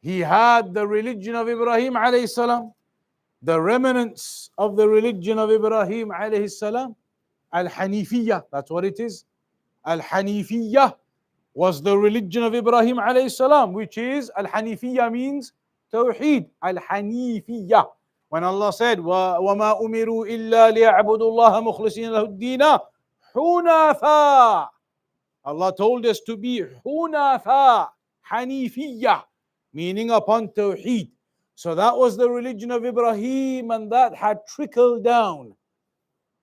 Speaker 2: He had the religion of Ibrahim alayhi salam, the remnants of the religion of Ibrahim alayhi salam. Al-Hanifiyya, that's what it is. Al-Hanifiyya was the religion of Ibrahim alayhi salam, which is, Al-Hanifiyya means Tawheed. Al-Hanifiyya. When Allah said, وَمَا أُمِرُوا إِلَّا لِيَعْبُدُوا اللَّهَ مُخْلِصِينَ لَهُ الدِّينَ حُنَفَاءَ. Allah told us to be Hunafa, Hanifiyya, meaning upon Tawheed. So that was the religion of Ibrahim, and that had trickled down.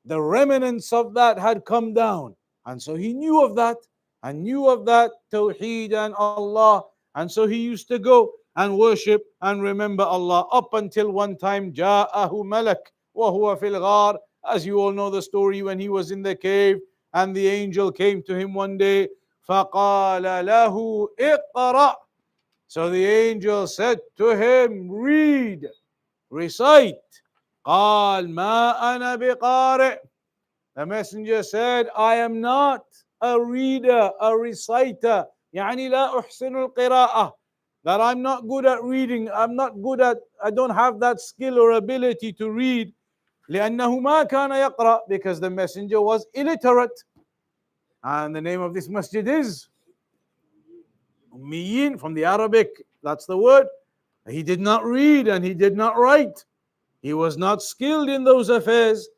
Speaker 2: The remnants of that had come down. And so he knew of that, and knew of that Tawheed and Allah. And so he used to go and worship and remember Allah, up until one time, جاءه ملك وهو في الغار. As you all know the story, when he was in the cave, and the angel came to him one day, فَقَالَ لَهُ اقْرَأ. So the angel said to him, read, recite. قال ما أنا بقارئ. The messenger said, I am not a reader, a reciter. يعني لا أحسن القراءة. That I'm not good at reading, I don't have that skill or ability to read. لأنه ما كان يقرأ, because the messenger was illiterate. And the name of this masjid is Ummiyin, from the Arabic, that's the word. He did not read and he did not write. He was not skilled in those affairs.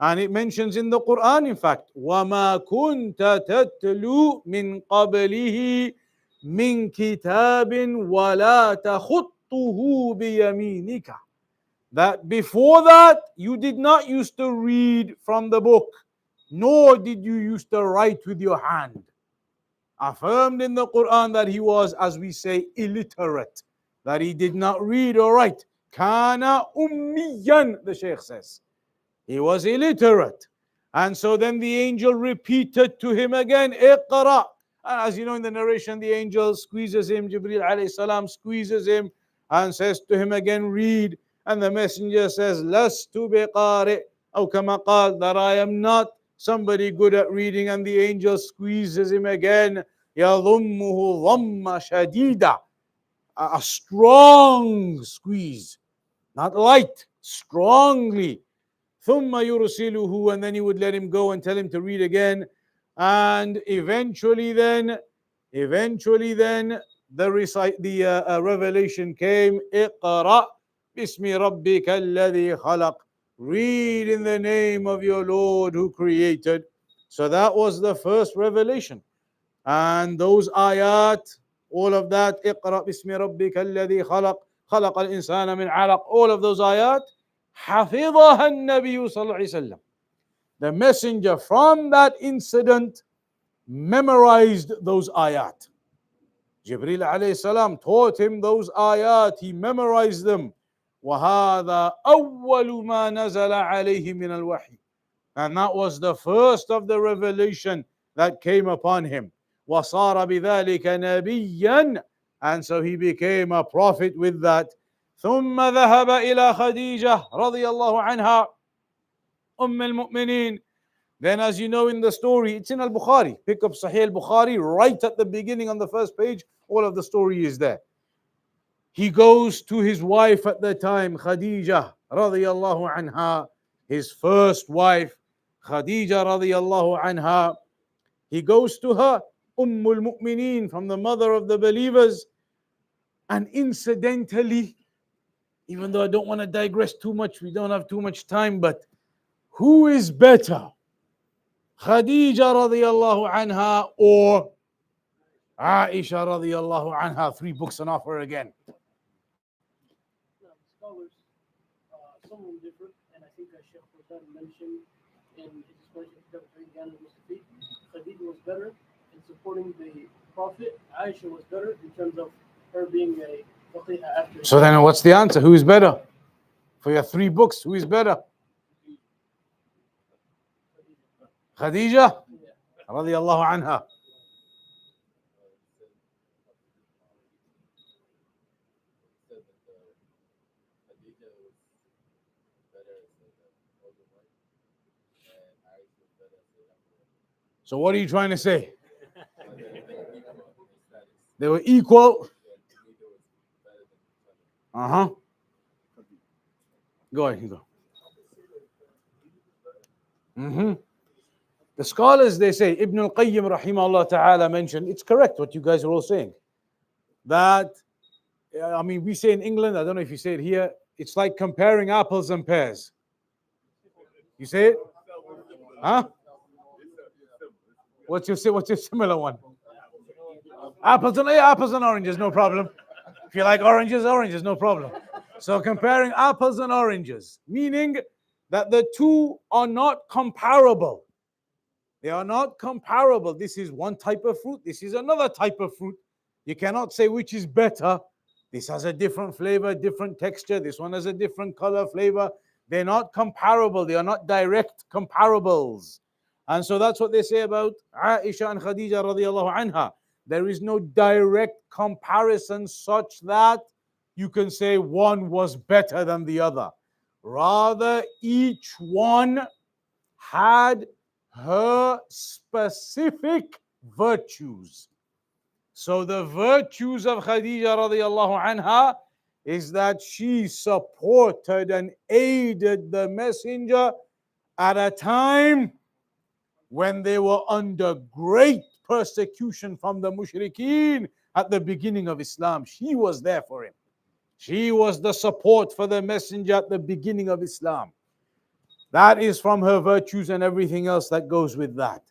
Speaker 2: And it mentions in the Quran, in fact, وَمَا كُنْتَ تَتْلُو مِنْ قَبْلِهِ مِنْ كِتَابٍ وَلَا تَخُطُّهُ بِيَمِينِكَ. That before that, you did not used to read from the book, nor did you used to write with your hand. Affirmed in the Quran that he was, as we say, illiterate, that he did not read or write. Kana ummiyan, the Shaykh says. He was illiterate. And so then the angel repeated to him again, Iqra. And as you know in the narration, the angel squeezes him, Jibreel alayhi salam squeezes him and says to him again, read. And the messenger says, Lastu biqari, or kama qal, that I am not somebody good at reading. And the angel squeezes him again, يَضُمُّهُ ضَمَّ شَدِيدًا, a strong squeeze, not light, strongly. ثُمَّ يُرْسِلُهُ, and then he would let him go and tell him to read again. And eventually then the revelation came, اقرأ بِاسْمِ رَبِّكَ الَّذِي خَلَقَ, read in the name of your Lord who created. So that was the first revelation. And those ayat, all of that, اقرأ بِاسْمِ رَبِّكَ الَّذِي خَلَقَ خَلَقَ الْإِنسَانَ مِنْ عَلَقٍ, all of those ayat, حفظها النبي صلى الله عليه وسلم. The messenger from that incident memorized those ayat. Jibreel alayhi salam taught him those ayat, he memorized them. وَهَذَا أَوَّلُ مَا نَزَلَ عَلَيْهِ مِنَ الْوَحْيِ, and that was the first of the revelation that came upon him. وَصَارَ بِذَلِكَ نَبِيًّا, and so he became a prophet with that. ثُمَّ ذَهَبَ إِلَى خَدِيجَةَ رَضِيَ اللَّهُ عَنْهَا أُمِّ الْمُؤْمِنِينَ. Then, as you know in the story, it's in Al-Bukhari. Pick up Sahih Al-Bukhari, right at the beginning on the first page, all of the story is there. He goes to his wife at the time, Khadija radiyallahu anha, his first wife, Khadija radiyallahu anha. He goes to her, Ummul Mu'mineen, from the mother of the believers. And incidentally, even though I don't want to digress too much, we don't have too much time, but who is better? Khadija radiyallahu anha or Aisha radiyallahu anha? 3 books on offer again.
Speaker 4: Scholars, some of them differ, and I think Shaykh mentioned in his explanation of At-Tawheed, Khadija was better in supporting the Prophet. Aisha was better in terms of her being a faqih after.
Speaker 2: So then what's the answer? Who is better? For your 3 books, who is better? Khadija radiyallahu anha. So what are you trying to say? They were equal. Uh-huh. Go ahead, go. Mm-hmm. The scholars, they say, Ibn al-Qayyim rahimahullah ta'ala mentioned, it's correct what you guys are all saying. That, I mean, we say in England, I don't know if you say it here, it's like comparing apples and pears. You say it? Huh? What's your similar one? Apples and oranges, no problem. If you like oranges, no problem. So comparing apples and oranges, meaning that the two are not comparable. They are not comparable. This is one type of fruit. This is another type of fruit. You cannot say which is better. This has a different flavor, different texture. This one has a different color, flavor. They're not comparable. They are not direct comparables. And so that's what they say about Aisha and Khadija radiallahu anha. There is no direct comparison such that you can say one was better than the other. Rather, each one had her specific virtues. So the virtues of Khadija radiallahu anha is that she supported and aided the messenger at a time when they were under great persecution from the mushrikeen at the beginning of Islam. She was there for him. She was the support for the messenger at the beginning of Islam. That is from her virtues and everything else that goes with that.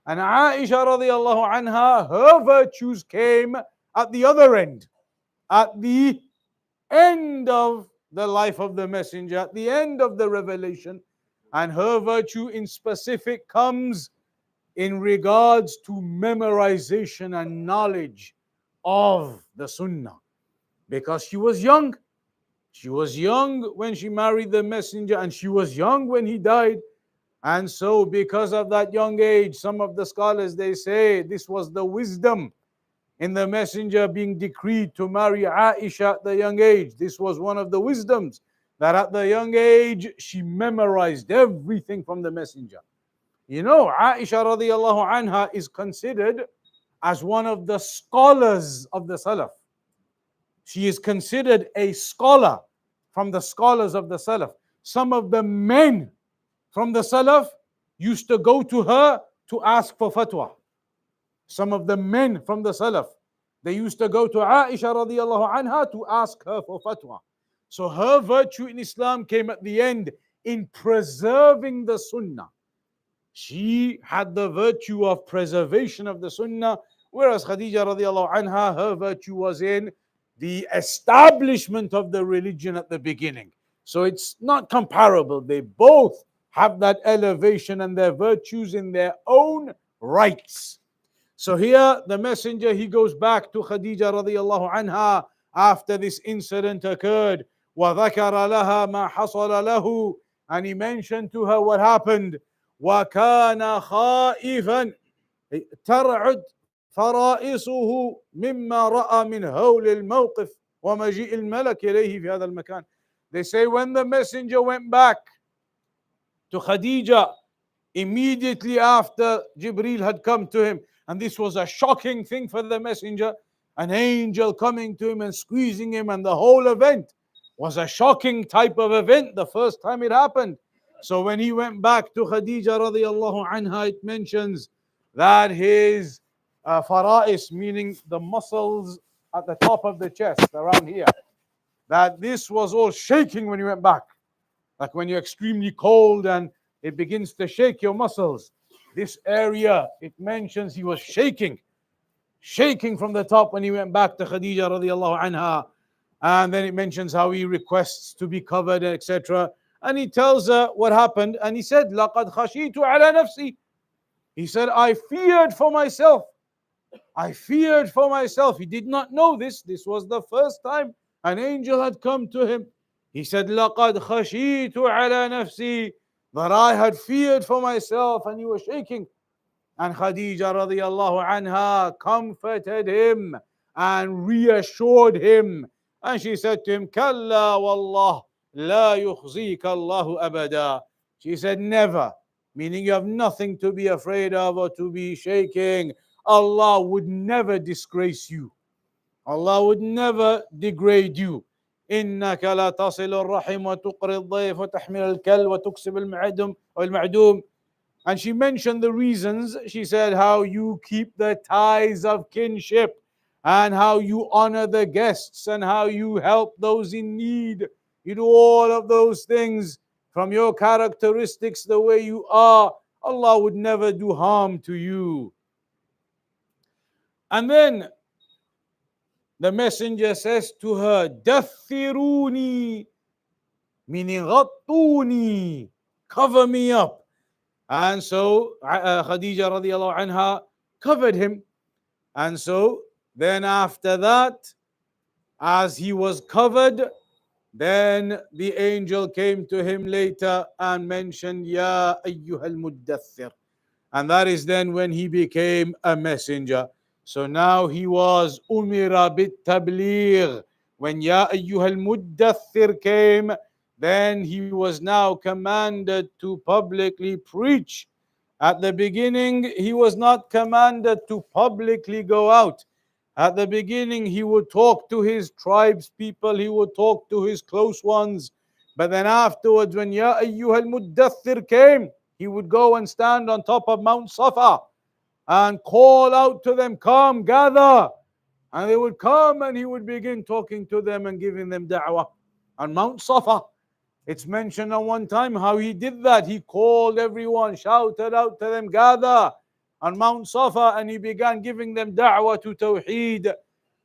Speaker 2: And Aisha radiallahu anha, her virtues came at the other end, at the end of the life of the messenger, at the end of the revelation. And her virtue in specific comes in regards to memorization and knowledge of the Sunnah. Because she was young. She was young when she married the messenger, and she was young when he died. And so, because of that young age, some of the scholars they say this was the wisdom in the messenger being decreed to marry Aisha at the young age. This was one of the wisdoms that at the young age she memorized everything from the messenger. You know, Aisha radiallahu anha is considered as one of the scholars of the Salaf. She is considered a scholar from the scholars of the Salaf. Some of the men from the Salaf used to go to her to ask for fatwa. Some of the men from the Salaf, they used to go to Aisha radiallahu anha to ask her for fatwa. So her virtue in Islam came at the end in preserving the Sunnah. She had the virtue of preservation of the Sunnah, whereas Khadija radiallahu anha, her virtue was in the establishment of the religion at the beginning. So it's not comparable. They both have that elevation and their virtues in their own rights. So here the messenger, he goes back to Khadija radiallahu anha after this incident occurred. وَذَكَرَ لَهَا مَا حَصَلَ لَهُ, and he mentioned to her what happened. وَكَانَ خَائِفًا تَرْعُدْ فرائصه مما رأى من هول الموقف ومجيء الملك إليه في هذا المكان. They say when the messenger went back to Khadija immediately after Jibreel had come to him, and this was a shocking thing for the messenger, an angel coming to him and squeezing him, and the whole event was a shocking type of event the first time it happened. So when he went back to Khadija radiallahu anha, it mentions that his fara'is, meaning the muscles at the top of the chest around here, that this was all shaking when he went back. Like when you're extremely cold and it begins to shake your muscles. This area, it mentions he was shaking from the top when he went back to Khadija radiallahu anha. And then it mentions how he requests to be covered, etc. And he tells her what happened. And he said, لَقَدْ خَشِيتُ عَلَى نَفْسِي. He said, I feared for myself. I feared for myself. He did not know this. This was the first time an angel had come to him. He said, لَقَدْ خَشِيتُ عَلَى نَفْسِي, that I had feared for myself, and he was shaking. And Khadija radiallahu anha comforted him and reassured him. And she said to him, كَلَّا وَاللَّهِ لَا يُخْزِيكَ اللَّهُ أَبَدًا. She said, never, meaning you have nothing to be afraid of or to be shaking. Allah would never disgrace you. Allah would never degrade you. إنك لا تصل الرحم وتقري الضيف وتحمل الكل وتكسب المعدوم. And she mentioned the reasons. She said how you keep the ties of kinship and how you honor the guests and how you help those in need. You do all of those things from your characteristics, the way you are. Allah would never do harm to you. And then the messenger says to her, Dathiruni, meaning ghattuni, cover me up. And so Khadija radiallahu anha covered him. And so then after that, as he was covered, then the angel came to him later and mentioned, Ya ayyuhal muddathir. And that is then when he became a messenger. So now he was umira bit tabligh. When Ya ayyuhal muddathir came, then he was now commanded to publicly preach. At the beginning, he was not commanded to publicly go out. At the beginning, he would talk to his tribes people, he would talk to his close ones. But then afterwards, when Ya ayyuhal muddathir came, he would go and stand on top of Mount Safa and call out to them, come, gather. And they would come and he would begin talking to them and giving them da'wah on Mount Safa. It's mentioned on one time how he did that. He called everyone, shouted out to them, gather on Mount Safa, and he began giving them da'wah to Tawheed.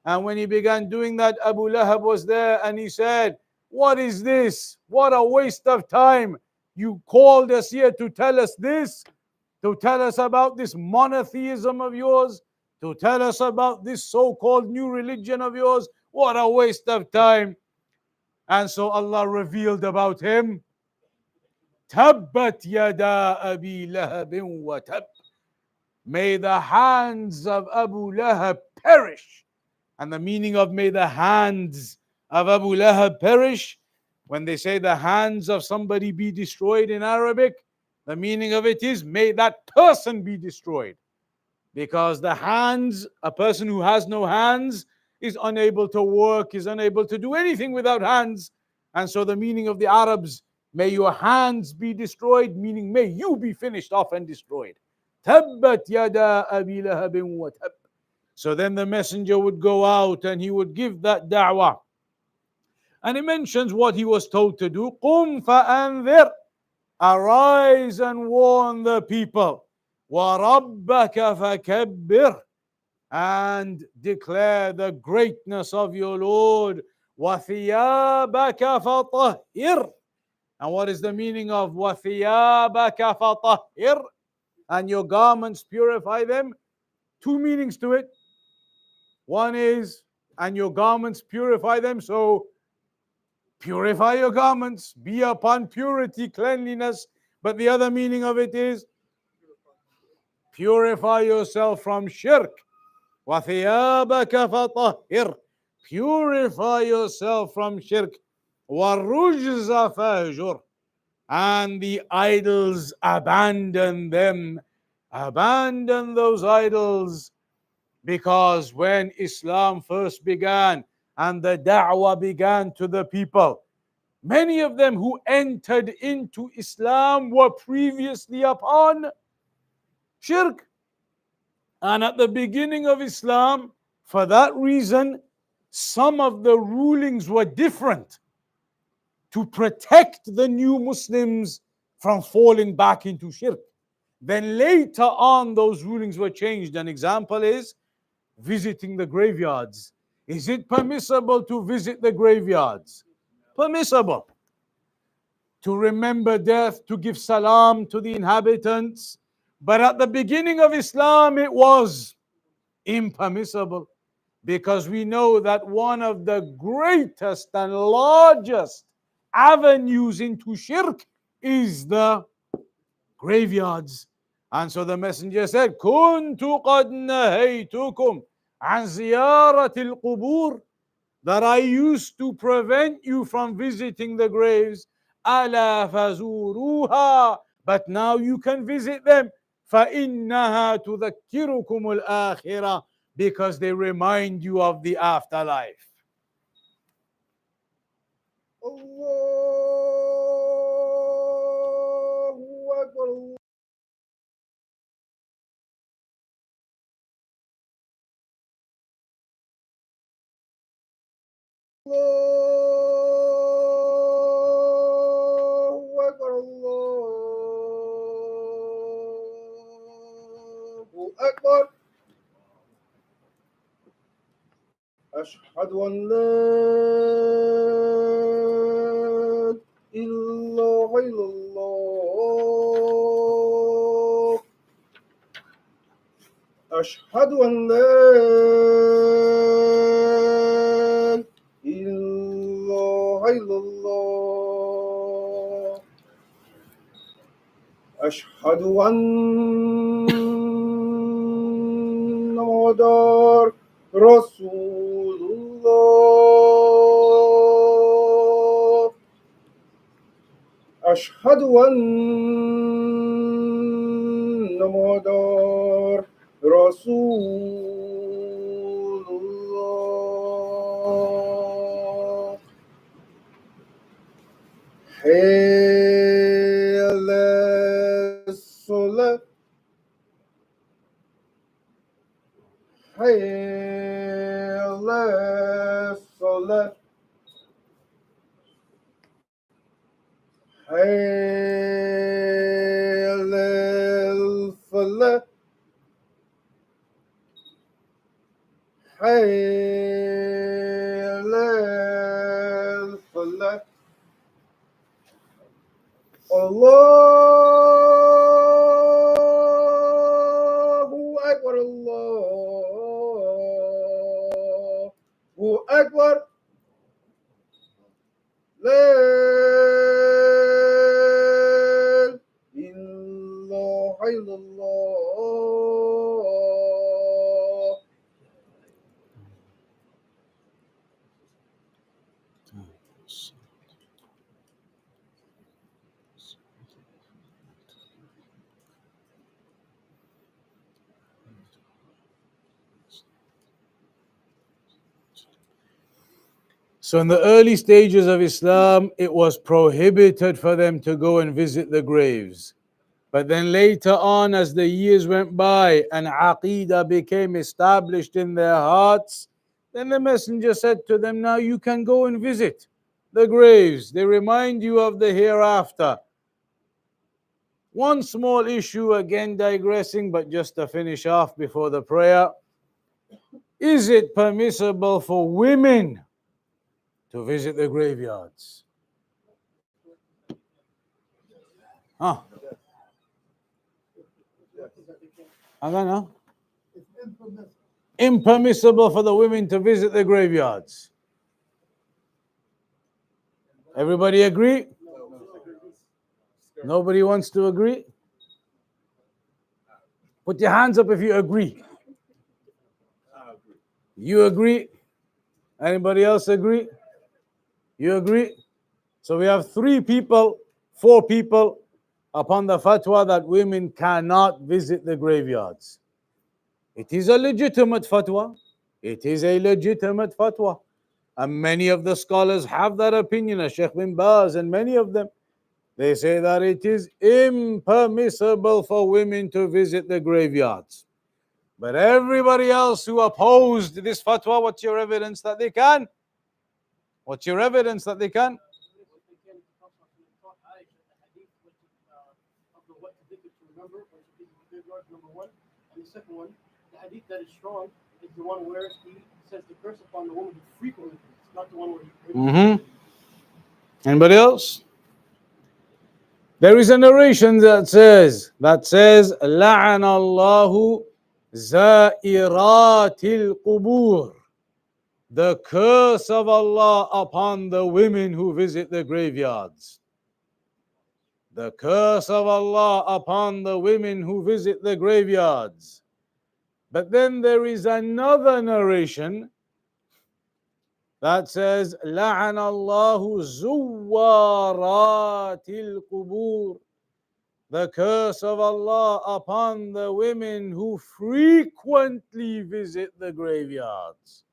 Speaker 2: And when he began doing that, Abu Lahab was there and he said, what is this? What a waste of time. You called us here to tell us this, to tell us about this monotheism of yours, to tell us about this so-called new religion of yours. What a waste of time. And so Allah revealed about him تبت يدا أبي لهب وتب. May the hands of Abu Lahab perish. And the meaning of may the hands of Abu Lahab perish, when they say the hands of somebody be destroyed in Arabic, the meaning of it is may that person be destroyed. Because the hands, a person who has no hands is unable to work, is unable to do anything without hands. And so the meaning of the Arabs, may your hands be destroyed, meaning may you be finished off and destroyed. Tabbat yada abi lahabin wa tab. So then the messenger would go out and he would give that da'wah. And he mentions what he was told to do. Qum fa'anzir. Arise and warn the people. وَرَبَّكَ فَكَبِّرْ. And declare the greatness of your Lord. وَثِيَابَكَ فَطَهِّرْ. And what is the meaning of وَثِيَابَكَ فَطَهِّرْ? And your garments, purify them. Two meanings to it. One is, and your garments, purify them. So purify your garments, be upon purity, cleanliness. But the other meaning of it is, purify yourself from shirk. وَثِيَابَكَ فَطَهِّرْ. Purify yourself from shirk. وَالرُّجْزَ فَهْجُرْ. And the idols, abandon them. Abandon those idols. Because when Islam first began and the da'wah began to the people, many of them who entered into Islam were previously upon shirk. And at the beginning of Islam, for that reason, some of the rulings were different to protect the new Muslims from falling back into shirk. Then later on, those rulings were changed. An example is visiting the graveyards. Is it permissible to visit the graveyards? Permissible. To remember death, to give salam to the inhabitants. But at the beginning of Islam, it was impermissible, because we know that one of the greatest and largest avenues into shirk is the graveyards. And so the messenger said, كنت قد نهيتكم عن زيارة القبور, that I used to prevent you from visiting the graves. ألا فزوروها, but now you can visit them. فإنها تذكركم الآخرة, because they remind you of the afterlife.
Speaker 1: Allahu Akbar. Allahu Akbar. Allahu Akbar. أشهد أن لا إله إلا الله. أشهد أن لا إله إلا الله. أشهد أن محمدًا رسول الله. أشهد أن محمدًا رسول الله. حي على الصلاة. حي على الصلاة. حي على الفلاح. حي على الفلاح. الله أكبر. الله أكبر. لا إلا الله.
Speaker 2: So in the early stages of Islam, it was prohibited for them to go and visit the graves. But then later on, as the years went by and Aqidah became established in their hearts, then the Messenger said to them, now you can go and visit the graves. They remind you of the hereafter. One small issue, again digressing, but just to finish off before the prayer. Is it permissible for women to visit the graveyards? Huh? I don't know. Impermissible for the women to visit the graveyards. Everybody agree? Nobody wants to agree? Put your hands up if you agree. You agree? Anybody else agree? You agree? So we have 4 people upon the fatwa that women cannot visit the graveyards. It is a legitimate fatwa. It is a legitimate fatwa. And many of the scholars have that opinion, as Shaykh bin Baz and many of them. They say that it is impermissible for women to visit the graveyards. But everybody else who opposed this fatwa, what's your evidence that they can? What's your evidence that they can?
Speaker 4: Number one, and the second one, the hadith that is strong is the one where he says the curse upon the woman who frequently visits, not the one where he.
Speaker 2: Anybody else? There is a narration that says, لَعَنَ اللَّهُ زَائِرَاتِ الْقُبُورِ. The curse of Allah upon the women who visit the graveyards. The curse of Allah upon the women who visit the graveyards. But then there is another narration that says, لَعَنَ اللَّهُ زُوَّارَاتِ الْقُبُورِ. The curse of Allah upon the women who frequently visit the graveyards.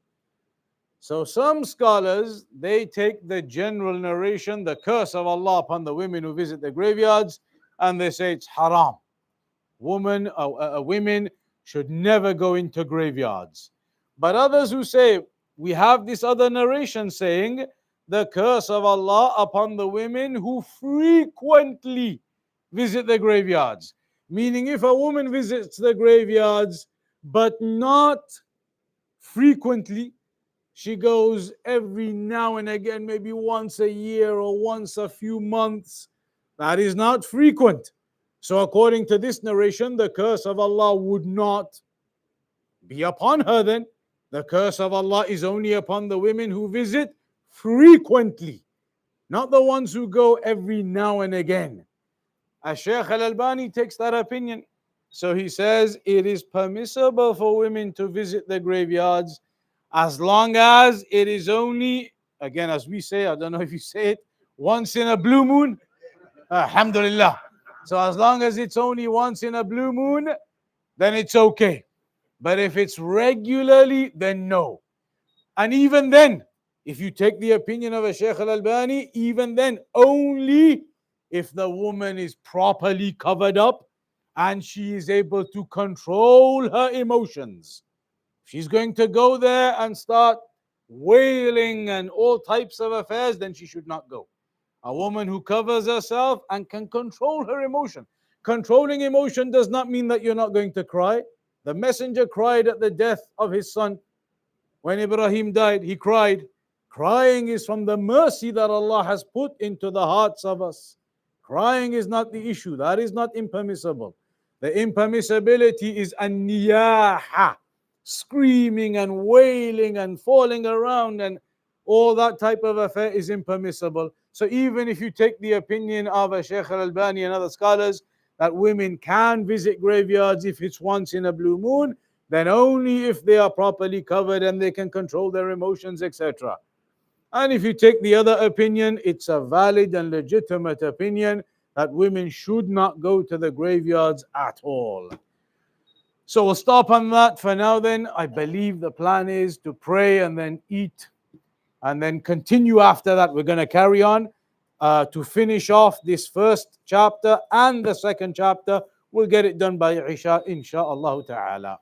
Speaker 2: So some scholars, they take the general narration, the curse of Allah upon the women who visit the graveyards, and they say it's haram. Women should never go into graveyards. But others who say, we have this other narration saying, the curse of Allah upon the women who frequently visit the graveyards. Meaning if a woman visits the graveyards, but not frequently, she goes every now and again, maybe once a year or once a few months, that is not frequent. So according to this narration, the curse of Allah would not be upon her then. The curse of Allah is only upon the women who visit frequently, not the ones who go every now and again. As Shaykh al-Albani takes that opinion. So he says it is permissible for women to visit the graveyards as long as it is only, again as we say, I don't know if you say it, once in a blue moon. Alhamdulillah. So as long as it's only once in a blue moon, then it's okay. But if it's regularly, then no. And even then, if you take the opinion of a Shaykh al-Albani, even then, only if the woman is properly covered up and she is able to control her emotions. She's going to go there and start wailing and all types of affairs, then she should not go. A woman who covers herself and can control her emotion. Controlling emotion does not mean that you're not going to cry. The messenger cried at the death of his son. When Ibrahim died, he cried. Crying is from the mercy that Allah has put into the hearts of us. Crying is not the issue. That is not impermissible. The impermissibility is an-niyaha, screaming and wailing and falling around, and all that type of affair is impermissible. So even if you take the opinion of a Shaykh al-Albani and other scholars that women can visit graveyards if it's once in a blue moon, then only if they are properly covered and they can control their emotions, etc. And if you take the other opinion, it's a valid and legitimate opinion that women should not go to the graveyards at all. So we'll stop on that for now then. I believe the plan is to pray and then eat and then continue after that. We're going to carry on to finish off this first chapter and the second chapter. We'll get it done by Isha, insha'Allah ta'ala.